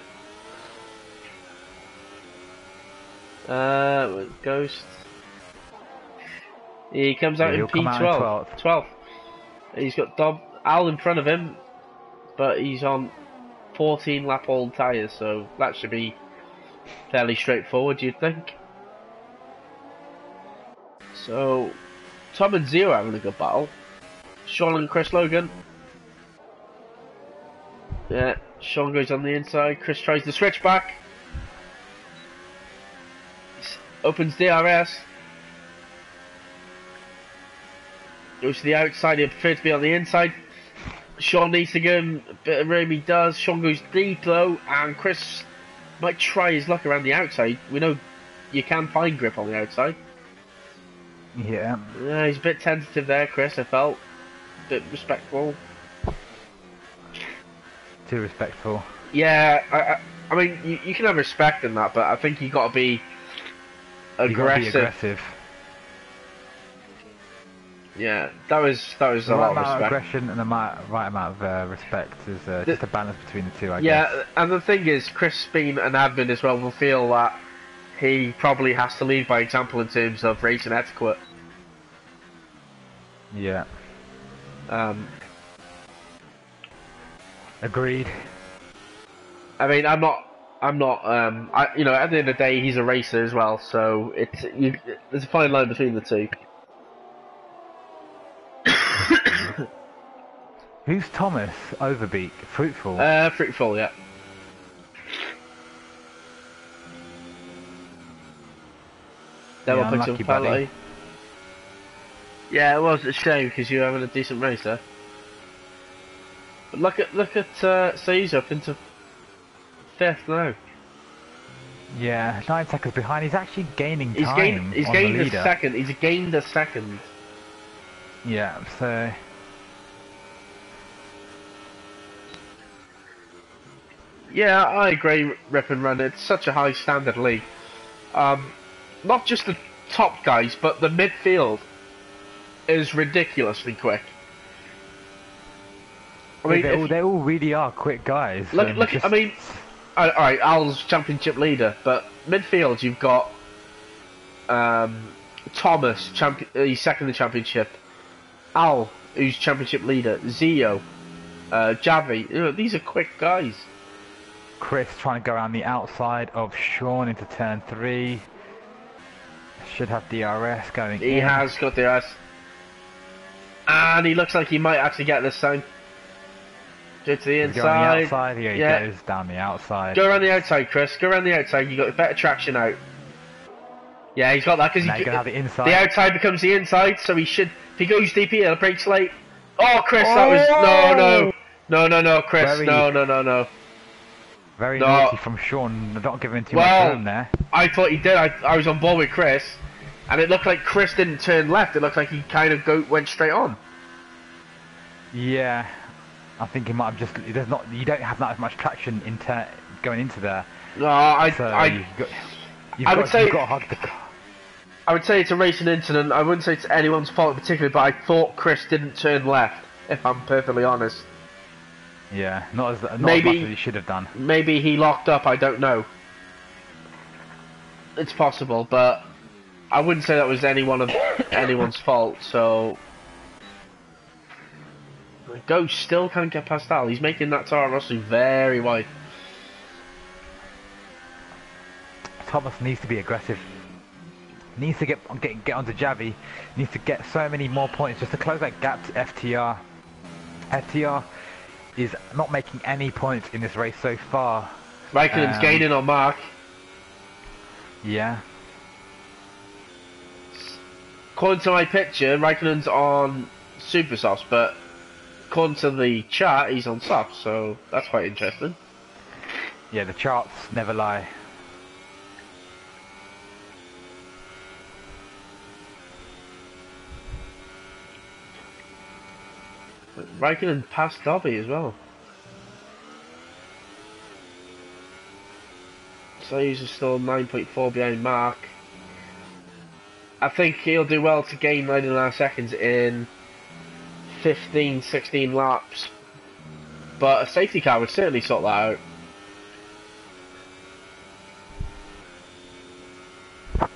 Ghost. He comes out in P12. 12th. He's got Al in front of him, but he's on 14 lap old tyres, so that should be fairly straightforward, you'd think. So, Tom and Zero having a good battle. Sean and Chris Logan. Yeah, Sean goes on the inside. Chris tries the switch back. Opens DRS. Goes to the outside. He preferred to be on the inside. Sean needs to give him a bit of room. He does. Sean goes deep though, and Chris might try his luck around the outside. We know you can find grip on the outside. Yeah. Yeah, he's a bit tentative there, Chris. I felt a bit respectful. Too respectful. Yeah, I mean, you can have respect in that, but I think you got to be aggressive. Yeah, that was a lot of respect. The right amount of aggression and the right amount of respect is just a balance between the two, I guess. Yeah, and the thing is, Chris being an admin as well will feel that he probably has to lead by example in terms of racing etiquette. Yeah. Agreed. I mean, I'm not. You know, at the end of the day, he's a racer as well, so there's a fine line between the two. Who's Thomas Overbeek? Fruitful? Fruitful, yeah. Devil picks up penalty. Yeah, it was a shame because you were having a decent race there. But look at Sayuza up into 5th now. Yeah, 9 seconds behind. He's actually gaining time. He's gained a second. He's gained a second. Yeah, so. Yeah, I agree, Rip and Run. It's such a high standard league. Not just the top guys, but the midfield is ridiculously quick. I mean, they all really are quick guys. look. Just... I mean, all right, Al's championship leader, but midfield you've got Thomas, he's second in the championship. Al, who's championship leader. Zio, Javi. You know, these are quick guys. Chris trying to go around the outside of Sean into turn 3. Should have DRS going in. He has got DRS. And he looks like he might actually get this time. Go to the inside. Go on the outside. Here he goes down the outside. Go around the outside, Chris. Go around the outside. You got better traction out. Yeah, he's got that because the inside. The outside becomes the inside, so he should. If he goes deep here, breaks late. Oh, Chris, that was no, Chris, no. Very naughty from Sean, not giving too much room there. I thought he did. I was on board with Chris, and it looked like Chris didn't turn left. It looked like he kind of went straight on. Yeah, I think he might have just. There's not. You don't have that much traction going into there. No, I would say you've got to hug the car. I would say it's a racing incident. I wouldn't say it's anyone's fault in particular, but I thought Chris didn't turn left, if I'm perfectly honest. Yeah, not as much as he should have done. Maybe he locked up, I don't know. It's possible, but I wouldn't say that was anyone's fault, so... Ghost still can't get past Al. He's making that Toro Rosso very wide. Thomas needs to be aggressive. Needs to get onto Javi. Needs to get so many more points just to close that gap to FTR. FTR is not making any points in this race so far. Raikkonen's gaining on Mark. Yeah. According to my picture, Raikkonen's on super softs, but according to the chart, he's on soft, so that's quite interesting. Yeah, the charts never lie. Raikkonen passed Dobby as well. Soyuz is still 9.4 behind Mark. I think he'll do well to gain 9.5 seconds in 15-16 laps. But a safety car would certainly sort that out.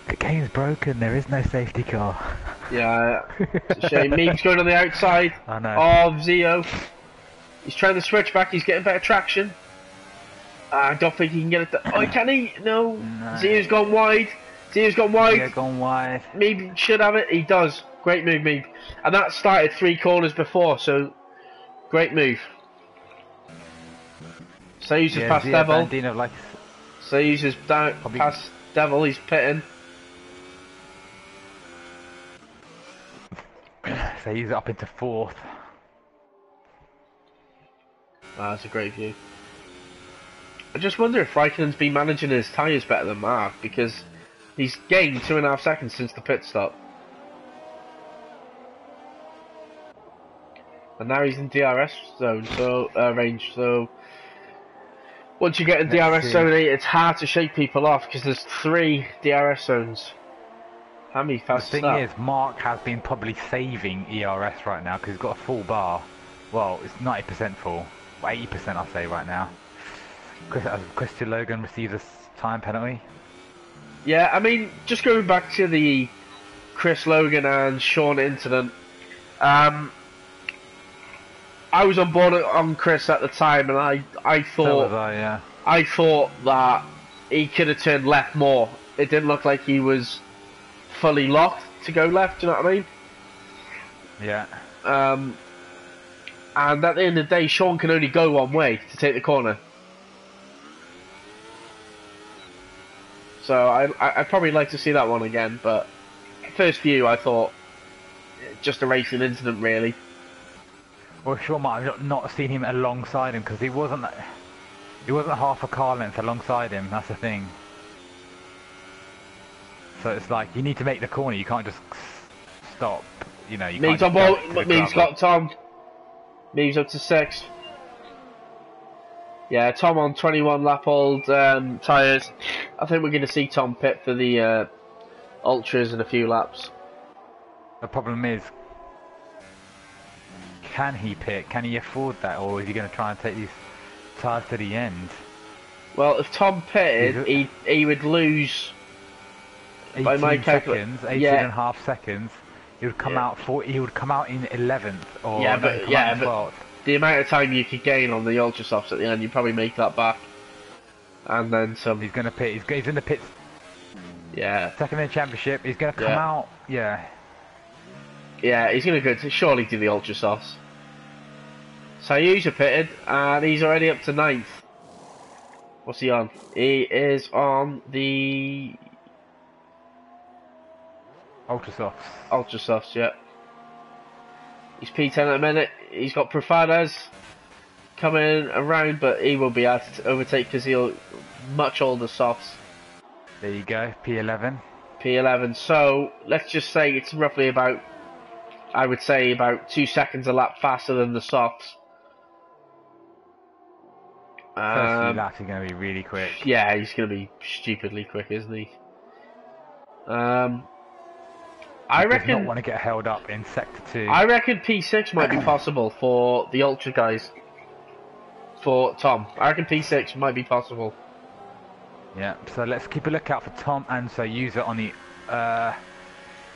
The game's broken, there is no safety car. Yeah, it's a shame. Meeg's going on the outside of Zio. He's trying to switch back, he's getting better traction. I don't think he can get it. Oh, can he? No. Zio's gone wide. Zio's gone wide. Yeah, gone wide. Meeg should have it. He does. Great move, Meeg. And that started 3 corners before, so great move. Soyuz has passed Devil. Soyuz has past Devil, he's pitting. So he's up into 4th. That's a great view. I just wonder if Raikkonen's been managing his tyres better than Mark, because he's gained 2.5 seconds since the pit stop. And now he's in DRS zone, so range, so once you get in DRS zone 8, it's hard to shake people off, because there's 3 DRS zones. How many fast The thing is, Mark has been probably saving ERS right now because he's got a full bar. Well, it's 90% full. 80% I'll say right now. Christian Logan receives a time penalty. Yeah, I mean, just going back to the Chris Logan and Sean incident. I was on board on Chris at the time, and I thought... So was I, yeah. I thought that he could have turned left more. It didn't look like he was fully locked to go left, do you know what I mean? Yeah. And at the end of the day, Sean can only go one way to take the corner. So I'd probably like to see that one again, but first view I thought just a racing incident really. Well, Sean might have not seen him alongside him because he wasn't half a car length alongside him, that's the thing. So it's like, you need to make the corner, you can't just stop, you know, you can't just go to the Meeg's got Tom. Meeg's up to 6. Yeah, Tom on 21 lap old tyres. I think we're going to see Tom pit for the Ultras in a few laps. The problem is, can he pick? Can he afford that, or is he going to try and take these tyres to the end? Well, if Tom pitted, he would lose. 18 seconds, 18 and a half seconds. He would come out He would come out in 11th, or but 12th. The amount of time you could gain on the ultra softs at the end, you probably make that back, and then some. He's going to pit. He's in the pits. Yeah. Second in the championship. He's going to come out. Yeah. Yeah, he's going to go to surely do the ultra softs. Sayuja pitted, and he's already up to 9th. What's he on? He is on the Ultra softs. ultra softs, yeah. He's P10 at a minute. He's got Profadas coming around, but he will be able to overtake because he'll much older softs. There you go, P11. P11. So let's just say it's roughly about, I would say about 2 seconds a lap faster than the softs. First few laps are going to be really quick. Yeah, he's going to be stupidly quick, isn't he? I reckon. Does not want to get held up in sector 2. I reckon P6 might be possible for the ultra guys. For Tom, I reckon P6 might be possible. Yeah, so let's keep a lookout for Tom and Sayuja on the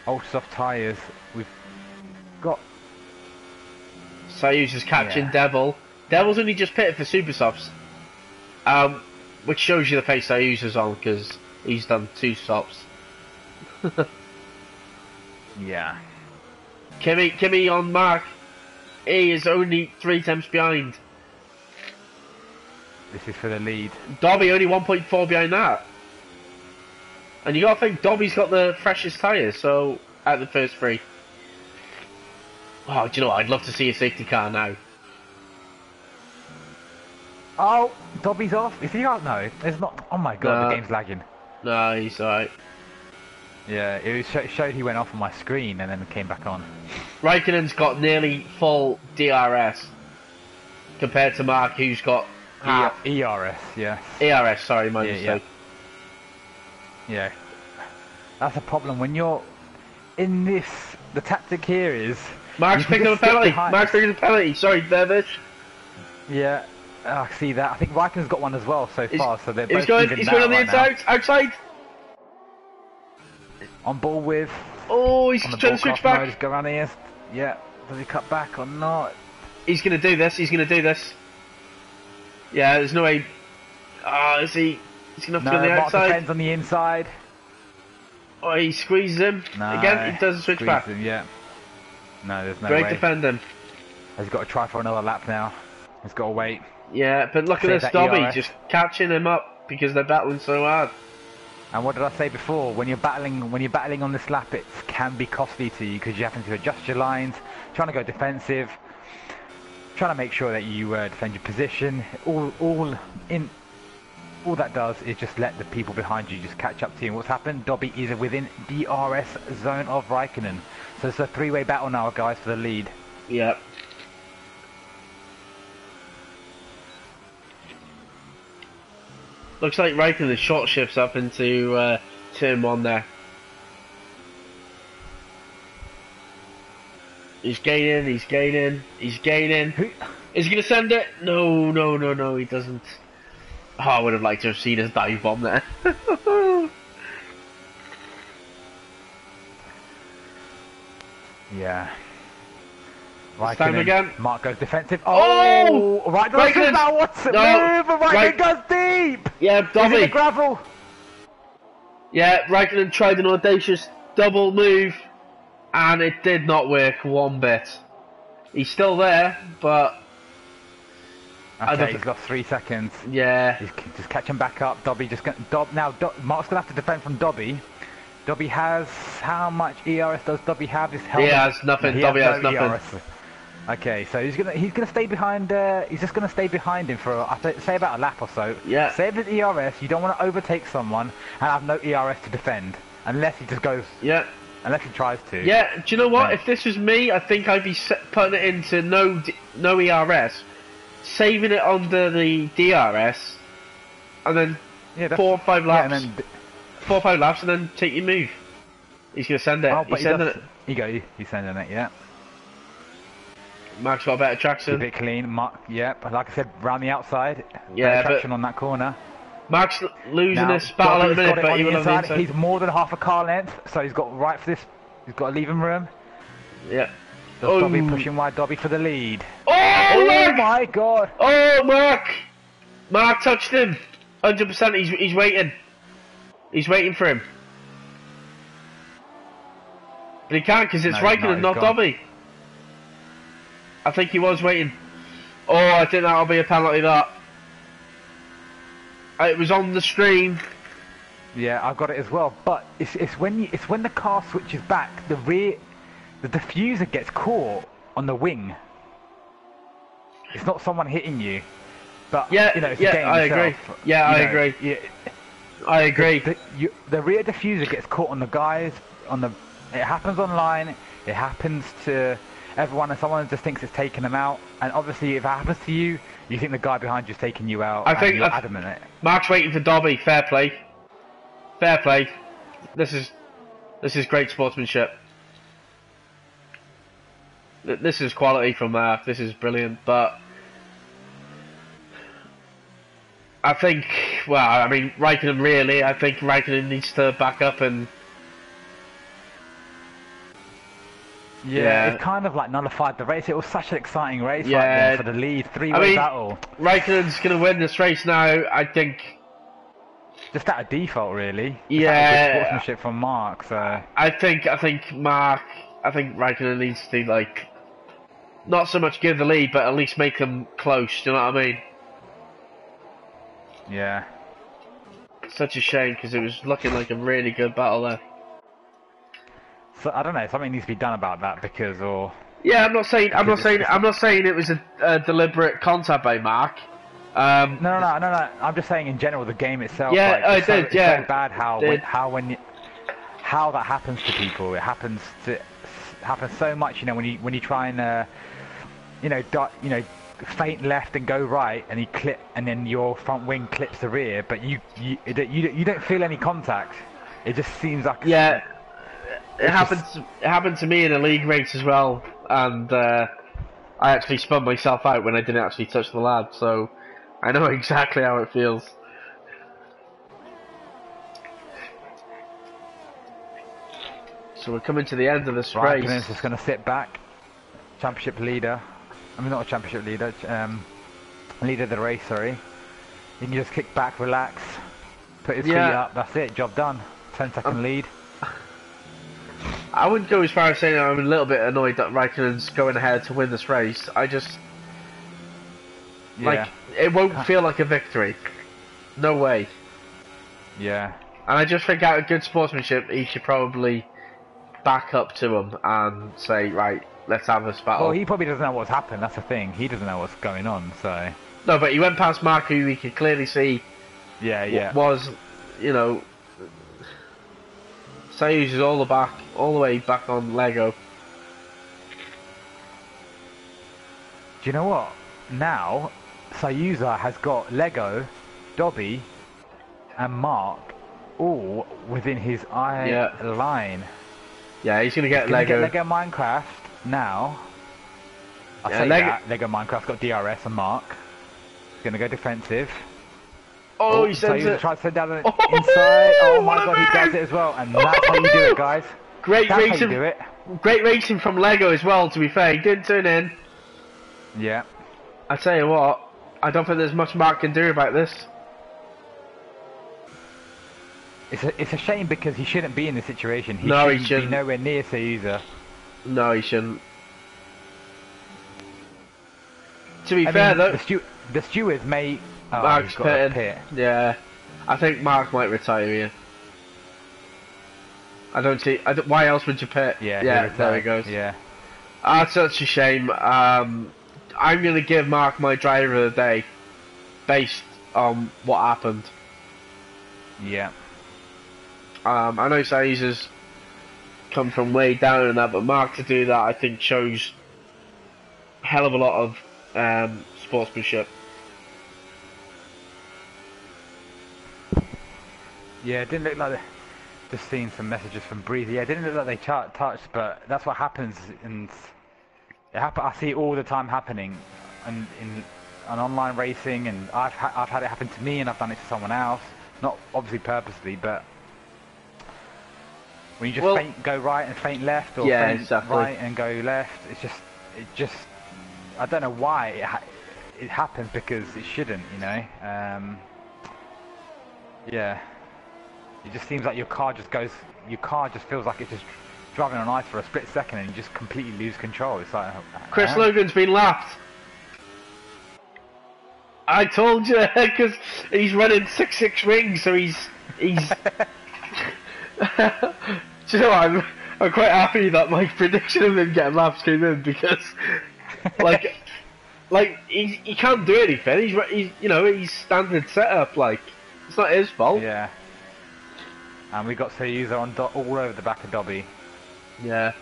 ultra soft tyres. We've got Sayuja's catching Devil. Devil's only just pitted for super softs, which shows you the pace Sayuja's on because he's done 2 stops. Yeah. Kimmy on Mark. He is only 3 temps behind. This is for the lead. Dobby only 1.4 behind that. And you gotta think Dobby's got the freshest tyres, so at the first 3. Oh, do you know what? I'd love to see a safety car now. Oh, Dobby's off. Is he out? No, it's not. Oh my god, the game's lagging. No, he's alright. Yeah, it showed he went off on my screen and then came back on. Raikkonen's got nearly full DRS compared to Mark, who's got half. ERS, yeah. ERS, sorry, my mistake. Yeah. That's a problem when you're in this. The tactic here is Mark's picking up a penalty. Mark's picking up a penalty. Sorry, Bevish. Yeah, I see that. I think Raikkonen's got one as well so far, so they're both going. He's going on the inside, outside. On ball with. Oh, he's trying to switch back. Just go around here. Yeah. Does he cut back or not? He's going to do this. He's going to do this. Yeah, there's no way. Is he? He's going to have to go on the outside. Depends on the inside. Oh, he squeezes him. No, again, he doesn't switch back. Him, yeah. No, there's no way. Great defending. He's got to try for another lap now. He's got to wait. Yeah, but look at this Dobby just catching him up because they're battling so hard. And what did I say before? When you're battling on this lap, it can be costly to you because you have to adjust your lines, trying to go defensive, trying to make sure that you defend your position. All that does is just let the people behind you just catch up to you. And what's happened? Dobby is within DRS zone of Raikkonen, so it's a 3-way battle now, guys, for the lead. Yep. Looks like Raikkonen short shifts up into turn 1 there. He's gaining, he's gaining, he's gaining. Is he going to send it? No, he doesn't. Oh, I would have liked to have seen his dive bomb there. Yeah. It's time again. Mark goes defensive. Oh! Raikkonen! Now what's it? Move! Raikkonen goes deep! Yeah, Dobby. He's in the gravel. Yeah, Raikkonen tried an audacious double move, and it did not work one bit. He's still there, but... Okay, he's got 3 seconds. Yeah. He's just catching back up. Dobby just going... Mark's going to have to defend from Dobby. Dobby has... How much ERS does Dobby have? His helmet? He has nothing. Dobby has nothing. ERS. Okay, so he's gonna stay behind. He's just gonna stay behind him for say about a lap or so. Yeah. Save his ERS. You don't want to overtake someone and have no ERS to defend, unless he just goes. Yeah. Unless he tries to. Yeah. Do you know what? If this was me, I think I'd be putting it into no ERS, saving it under the DRS, and then 4 or 5 laps. Yeah, and then 4 or 5 laps, and then take your move. He's gonna send it. Oh, he's sending it. He's sending it. Yeah. Mark's got a better A traction. bit clean. Mark, yep. Like I said, round the outside. Yeah, Better traction but on that corner. Mark's losing Now, this battle at the Dobby's minute, got it but on even the on the inside. inside. He's more than half a car length, so he's got right for this. He's got leaving room. Yeah. Does Dobby pushing wide Dobby for the lead? Oh, Oh Mark! my god! Oh, Mark! Mark touched him. 100%. He's waiting. He's waiting for him. But he can't because it's No, he's Raikkonen, he's not gone. Dobby. I think he was waiting. Oh, I think that'll be a penalty. That. It was on the screen. Yeah, I've got it as well. But it's when the car switches back, the diffuser gets caught on the wing. It's not someone hitting you, but Yeah, you know, it's yeah, a game I itself. agree. Yeah, I agree. Yeah, I agree. the rear diffuser gets caught on the guys on the. It happens online. It happens to everyone, and someone just thinks it's taking them out. And obviously, if it happens to you, you think the guy behind you's taking you out. I think you're adamant it. Mark's waiting for Dobby. Fair play. Fair play. This is great sportsmanship. This is quality from Mark. This is brilliant. But I think, well, I mean, Raikkonen really. I think Raikkonen needs to back up and. Yeah, it kind of like nullified the race. It was such an exciting race right Yeah. there for the lead, three-way battle. Raikkonen's going to win this race now, I think. Just out of default, really. Just Yeah. out of good sportsmanship from Mark. So I think Raikkonen needs to like, not so much give the lead, but at least make them close. Do you know what I mean? yeah, Such a shame because it was looking like a really good battle there. so I don't know. Something needs to be done about that because, or Yeah, I'm not saying it was a deliberate contact by Mark. no. I'm just saying in general the game itself. Yeah, like, I it's so, did. it's Yeah, so bad how that happens to people. It happens so much. You know, when you try and feint left and go right, and and then your front wing clips the rear, but you don't feel any contact. It just seems like yeah. It happened to me in a league race as well, and I actually spun myself out when I didn't actually touch the lad. So I know exactly how it feels. So we're coming to the end of this race. Raikkonen's just going to sit back. Championship leader. I mean, not a championship leader. Leader of the race, sorry. He can just kick back, relax, put his feet up. That's it. Job done. 10-second lead. I wouldn't go as far as saying I'm a little bit annoyed that Raikkonen's going ahead to win this race. I just... Like, it won't feel like a victory. No way. Yeah. And I just think out of good sportsmanship, he should probably back up to him and say, right, let's have this battle. Well, he probably doesn't know what's happened. That's the thing. He doesn't know what's going on. So. No, but he went past Mark, who we could clearly see. Was, you know, Sayus is all the way back on Lego. Do you know what? Now, Sayuza has got Lego, Dobby, and Mark all within his eye line. Yeah, he's gonna get He's Lego. Gonna get Lego Minecraft now. I say that Lego Minecraft's got DRS and Mark. He's gonna go defensive. Oh, he sends Sayuza it. tries to send down the inside. Oh my god, he does it as well, and that's how you do it, guys. Great That's racing. how you do it. Great racing from Lego as well. To be fair, he didn't turn in. Yeah. I tell you what, I don't think there's much Mark can do about this. It's a shame because he shouldn't be in this situation. He shouldn't be nowhere near Sayuza. No, he shouldn't. To be fair, though, the stewards may. Oh, Mark's got a pit. Yeah, I think Mark might retire here. I don't see. Why else would you pit? Yeah, there he goes. Yeah. That's such a shame. I'm gonna give Mark my driver of the day, based on what happened. Yeah. I know Sayes has come from way down in that, but Mark to do that, I think, shows a hell of a lot of sportsmanship. Yeah, it didn't look like just seeing some messages from Breezy. Yeah, it didn't look like they touched, but that's what happens. And I see it all the time happening, and in on online racing, and I've had it happen to me, and I've done it to someone else. Not obviously purposely, but when you just go right and feint left, or yeah, feint exactly. right and go left, it just I don't know why it happens, because it shouldn't, you know. Yeah, it just seems like your car just feels like it's just driving on ice for a split second, and you just completely lose control. It's like Chris Logan's been lapped. I told you, because he's running 6 rings, so he's. Do you know, I'm quite happy that my prediction of him getting laps came in, because, like he can't do anything. He's standard setup. Like, it's not his fault. Yeah. And we got Soyuza on all over the back of Dobby. Yeah.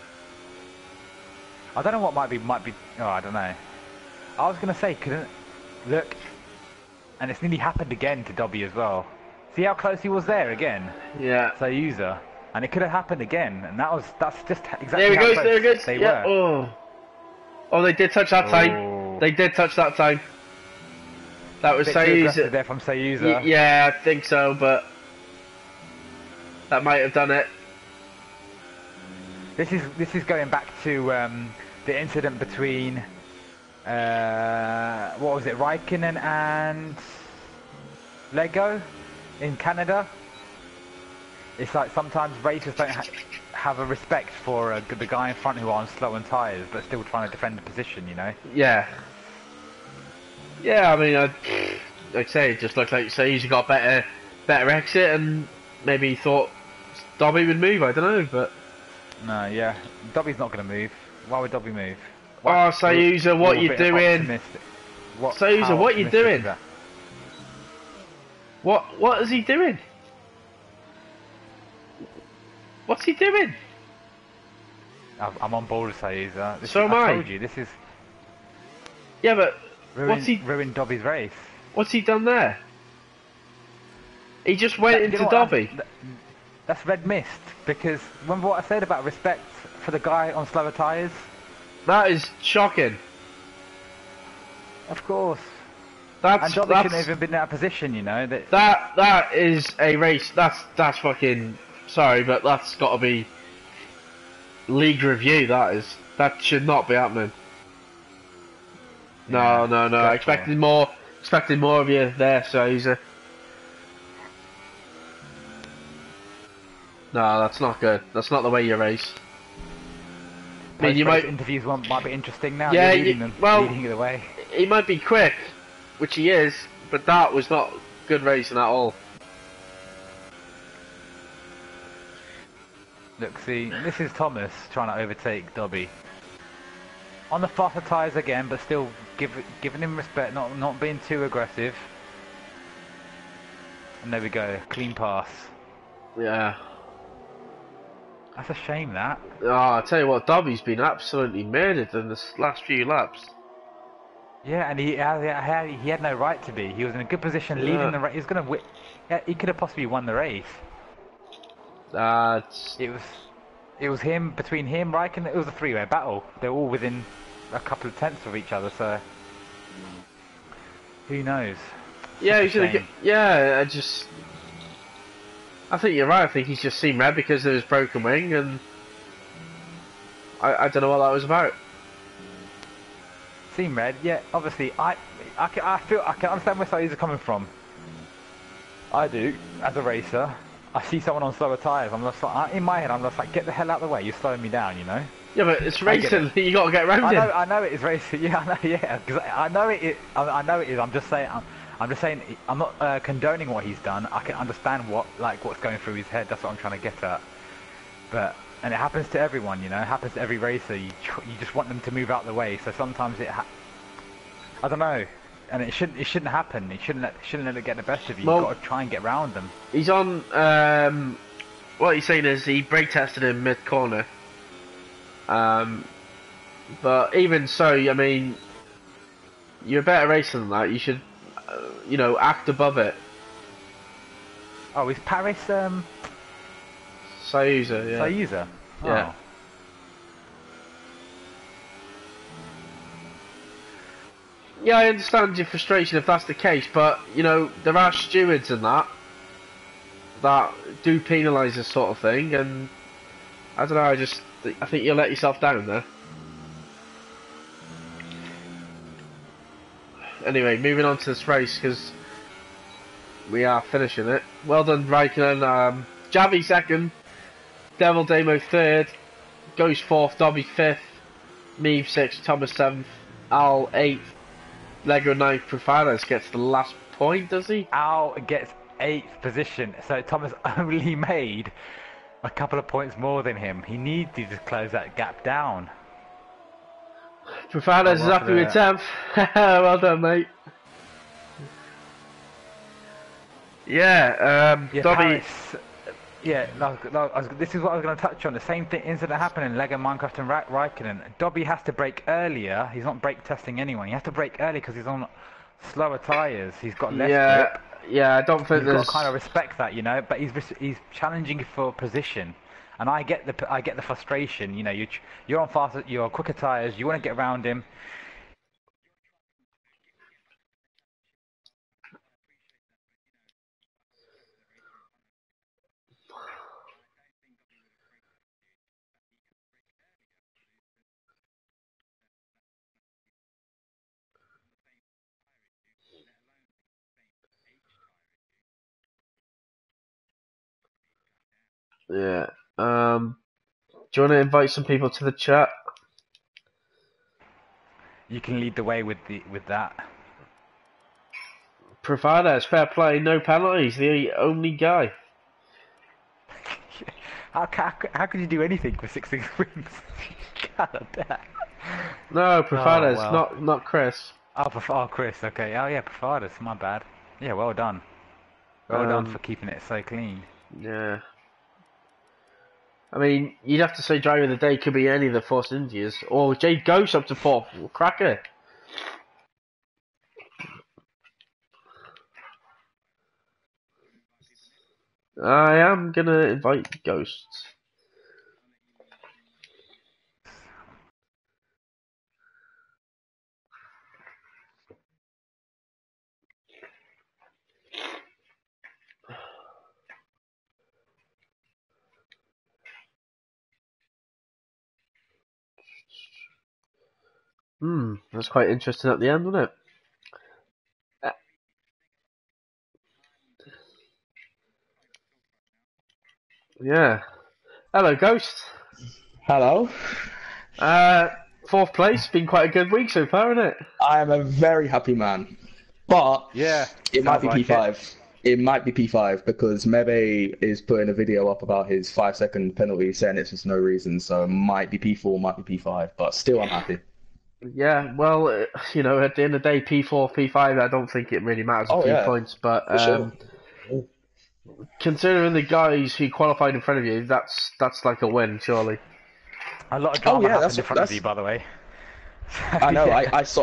I don't know what might be. Oh, I don't know. I was gonna say, look, and it's nearly happened again to Dobby as well. See how close he was there again? Yeah. Soyuza, and it could have happened again, and that's just exactly. There he how goes. close There he goes. They yeah. were. Oh, they did touch that time. Oh. They did touch that time. That was Soyuza. There from Soyuza. Yeah, I think so, but that might have done it. This is going back to the incident between what was it, Raikkonen and Lego in Canada. It's like sometimes racers don't have a respect for the guy in front who are on slow on tyres, but still trying to defend the position, you know. Yeah. Yeah, I mean, like I say, it just looked like Soyuza got better exit, and maybe he thought Dobby would move. I don't know, but no, yeah, Dobby's not going to move. Why would Dobby move? Oh, Soyuza, what you doing? Soyuza, what you doing? What is he doing? What's he doing? I'm on board with Soyuza. So am I. I told you, this is. Yeah, but ruined Dobby's race. What's he done there? He just went into Dobby. That's red mist, because remember what I said about respect for the guy on slower tyres? That is shocking. Of course. And Dobby shouldn't have even been in that position, you know. That is a race. That's fucking. Sorry, but that's got to be league review. That should not be happening. No. I expected more of you there, Soyuza. No, that's not good. That's not the way you race. I mean, interviews might be interesting now. Yeah, leading the way. He might be quick, which he is, but that was not good racing at all. Look, see, this is Thomas trying to overtake Dobby. On the faster tyres again, but still giving him respect, not being too aggressive. And there we go, clean pass. Yeah. That's a shame, that. Oh, I tell you what, Dobby's been absolutely murdered in this last few laps. Yeah, and he had no right to be. He was in a good position, leading the race. He was going to win. Yeah, he could have possibly won the race. It was him, between him, Raikkonen. It was a three-way battle. They're all within a couple of tenths of each other, so who knows? Yeah, I think you're right. I think he's just seen red because of his broken wing, and I don't know what that was about. Seen red, yeah. Obviously, I can understand where Soyuza coming from. I do, as a racer. I see someone on slower tyres, I'm just like, in my head, I'm just like, get the hell out of the way, you're slowing me down, you know? Yeah, but it's racing, you got to get around it. I know it is racing, yeah, I know, yeah, because I know it is, I'm just saying, I'm not condoning what he's done. I can understand what's going through his head, that's what I'm trying to get at. But, and it happens to everyone, you know, it happens to every racer, you just want them to move out of the way, so sometimes I don't know. And it shouldn't happen. It shouldn't let it get the best of you. You've got to try and get round them. He's on. What he's saying is he brake tested him mid corner. But even so, I mean, you're a better racer than that. You should, act above it. Oh, is Paris Soyuza? Yeah. Soyuza. Yeah. Yeah, I understand your frustration if that's the case, but you know there are stewards and that do penalise this sort of thing, and I don't know. I think you'll let yourself down there. Anyway, moving on to this race because we are finishing it. Well done, Raikkonen. Javi second, Devil Demo third, Ghost fourth, Dobby fifth, Meave sixth, Thomas seventh, Al eighth, Lego ninth. Profiles gets the last point, does he? Al gets 8th position, so Thomas only made a couple of points more than him. He needs to just close that gap down. Profiles is happy with 10th. Well done, mate. Yeah, Dobby. Paris, yeah, this is what I was going to touch on. The same incident happened in Lego Minecraft and Raikkonen. Dobby has to brake earlier. He's not brake testing anyone. He has to brake early because he's on slower tyres. He's got less grip. Yeah, I don't think You've got to kind of respect that, you know. But he's challenging for position, and I get the frustration. You know, you're on faster, you're on quicker tyres. You want to get around him. Yeah. Do you want to invite some people to the chat? You can lead the way with that. Providers, fair play, no penalties. The only guy. How could you do anything with 16 wins? God damn. No, Providers, Oh, well. not Chris. Oh, Chris. Okay. Oh, yeah, Providers. My bad. Yeah, well done. Well done for keeping it so clean. Yeah. I mean, you'd have to say driver of the day could be any of the Force Indias, or Jade Ghost up to 4th. Cracker. I am gonna invite Ghosts. That's quite interesting at the end, wasn't it? Yeah. Hello, Ghost. Hello. 4th place. Been quite a good week so far, isn't it? I am a very happy man, but Yeah, it might be like P5. It might be P5 because Mebe is putting a video up about his 5-second penalty, saying it's just no reason. So it might be P4, might be P5, but still I'm happy. Yeah, well, you know, at the end of the day, P4, P5, I don't think it really matters a few points, but for sure. Considering the guys who qualified in front of you, that's like a win, surely. A lot of drama happened in front of you, by the way. I know. Yeah. I saw.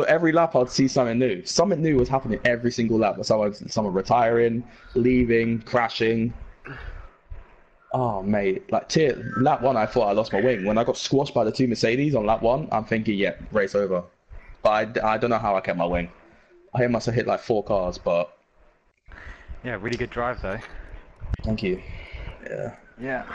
Every lap I'd see something new. Something new was happening every single lap. Someone retiring, leaving, crashing. Oh mate, like lap 1, I thought I lost my wing. When I got squashed by the 2 Mercedes on lap 1, I'm thinking, yeah, race over. But I don't know how I kept my wing. I must have hit like 4 cars, but yeah, really good drive though. Thank you. Yeah. Yeah.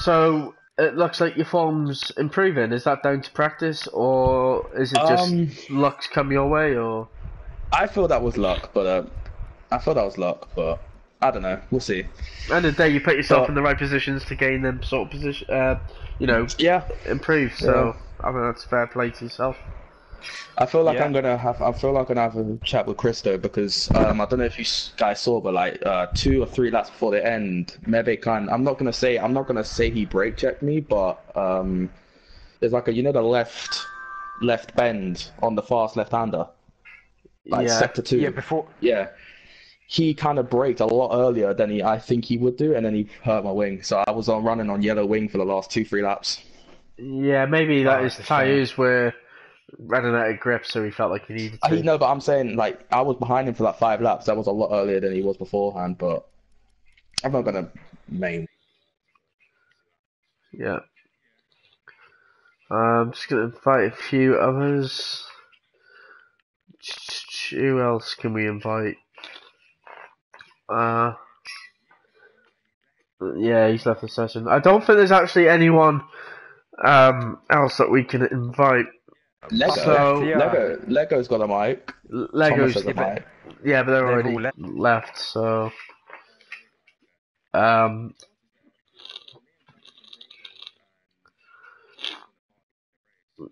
So it looks like your form's improving. Is that down to practice, or is it just luck's come your way, or? I feel that was luck, but I don't know. We'll see. End of the day, you put yourself in the right positions to gain them sort of position. Improve. So I think that's fair play to yourself. I feel like I'm gonna have a chat with Chris though, because I don't know if you guys saw, but like 2 or 3 laps before the end, Mebe I'm not gonna say he brake checked me, but there's like the left bend on the fast left-hander, like sector 2. Yeah, before. Yeah, he kind of braked a lot earlier than I think he would do, and then he hurt my wing. So I was running on yellow wing for the last 2-3 laps. Yeah, maybe that his tyres were running out of grip, so he felt like he needed to. No, but I'm saying, like, I was behind him for like 5 laps. That was a lot earlier than he was beforehand, but I'm not gonna main. Yeah. I'm just gonna invite a few others. Who else can we invite? Yeah, he's left the session. I don't think there's actually anyone else that we can invite. Lego. So Lego's got a mic. Lego's Thomas has a mic. yeah, but they're They've already all left. left. So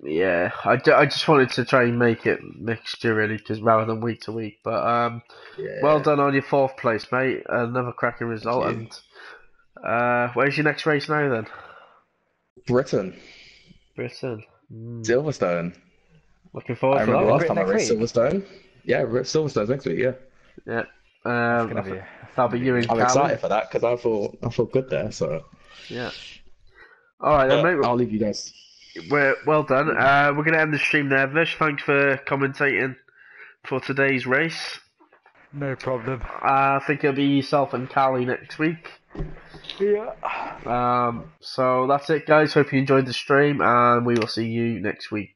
yeah, I just wanted to try and make it mixture really, because rather than week to week. But Yeah. well done on your 4th place, mate. Another cracking result. Thank you. And where's your next race now then? Britain. Britain. Silverstone. Looking forward I to that remember one. last time I raced Silverstone. Yeah, Silverstone's next week. Yeah. Yeah. That'll be you and I'm Callum. excited for that because I feel good there. So Yeah. All right, then, mate. I'll leave you guys. Well done. We're going to end the stream there. Vish, thanks for commentating for today's race. No problem. I think it'll be yourself and Callie next week. Yeah. So that's it, guys. Hope you enjoyed the stream, and we will see you next week.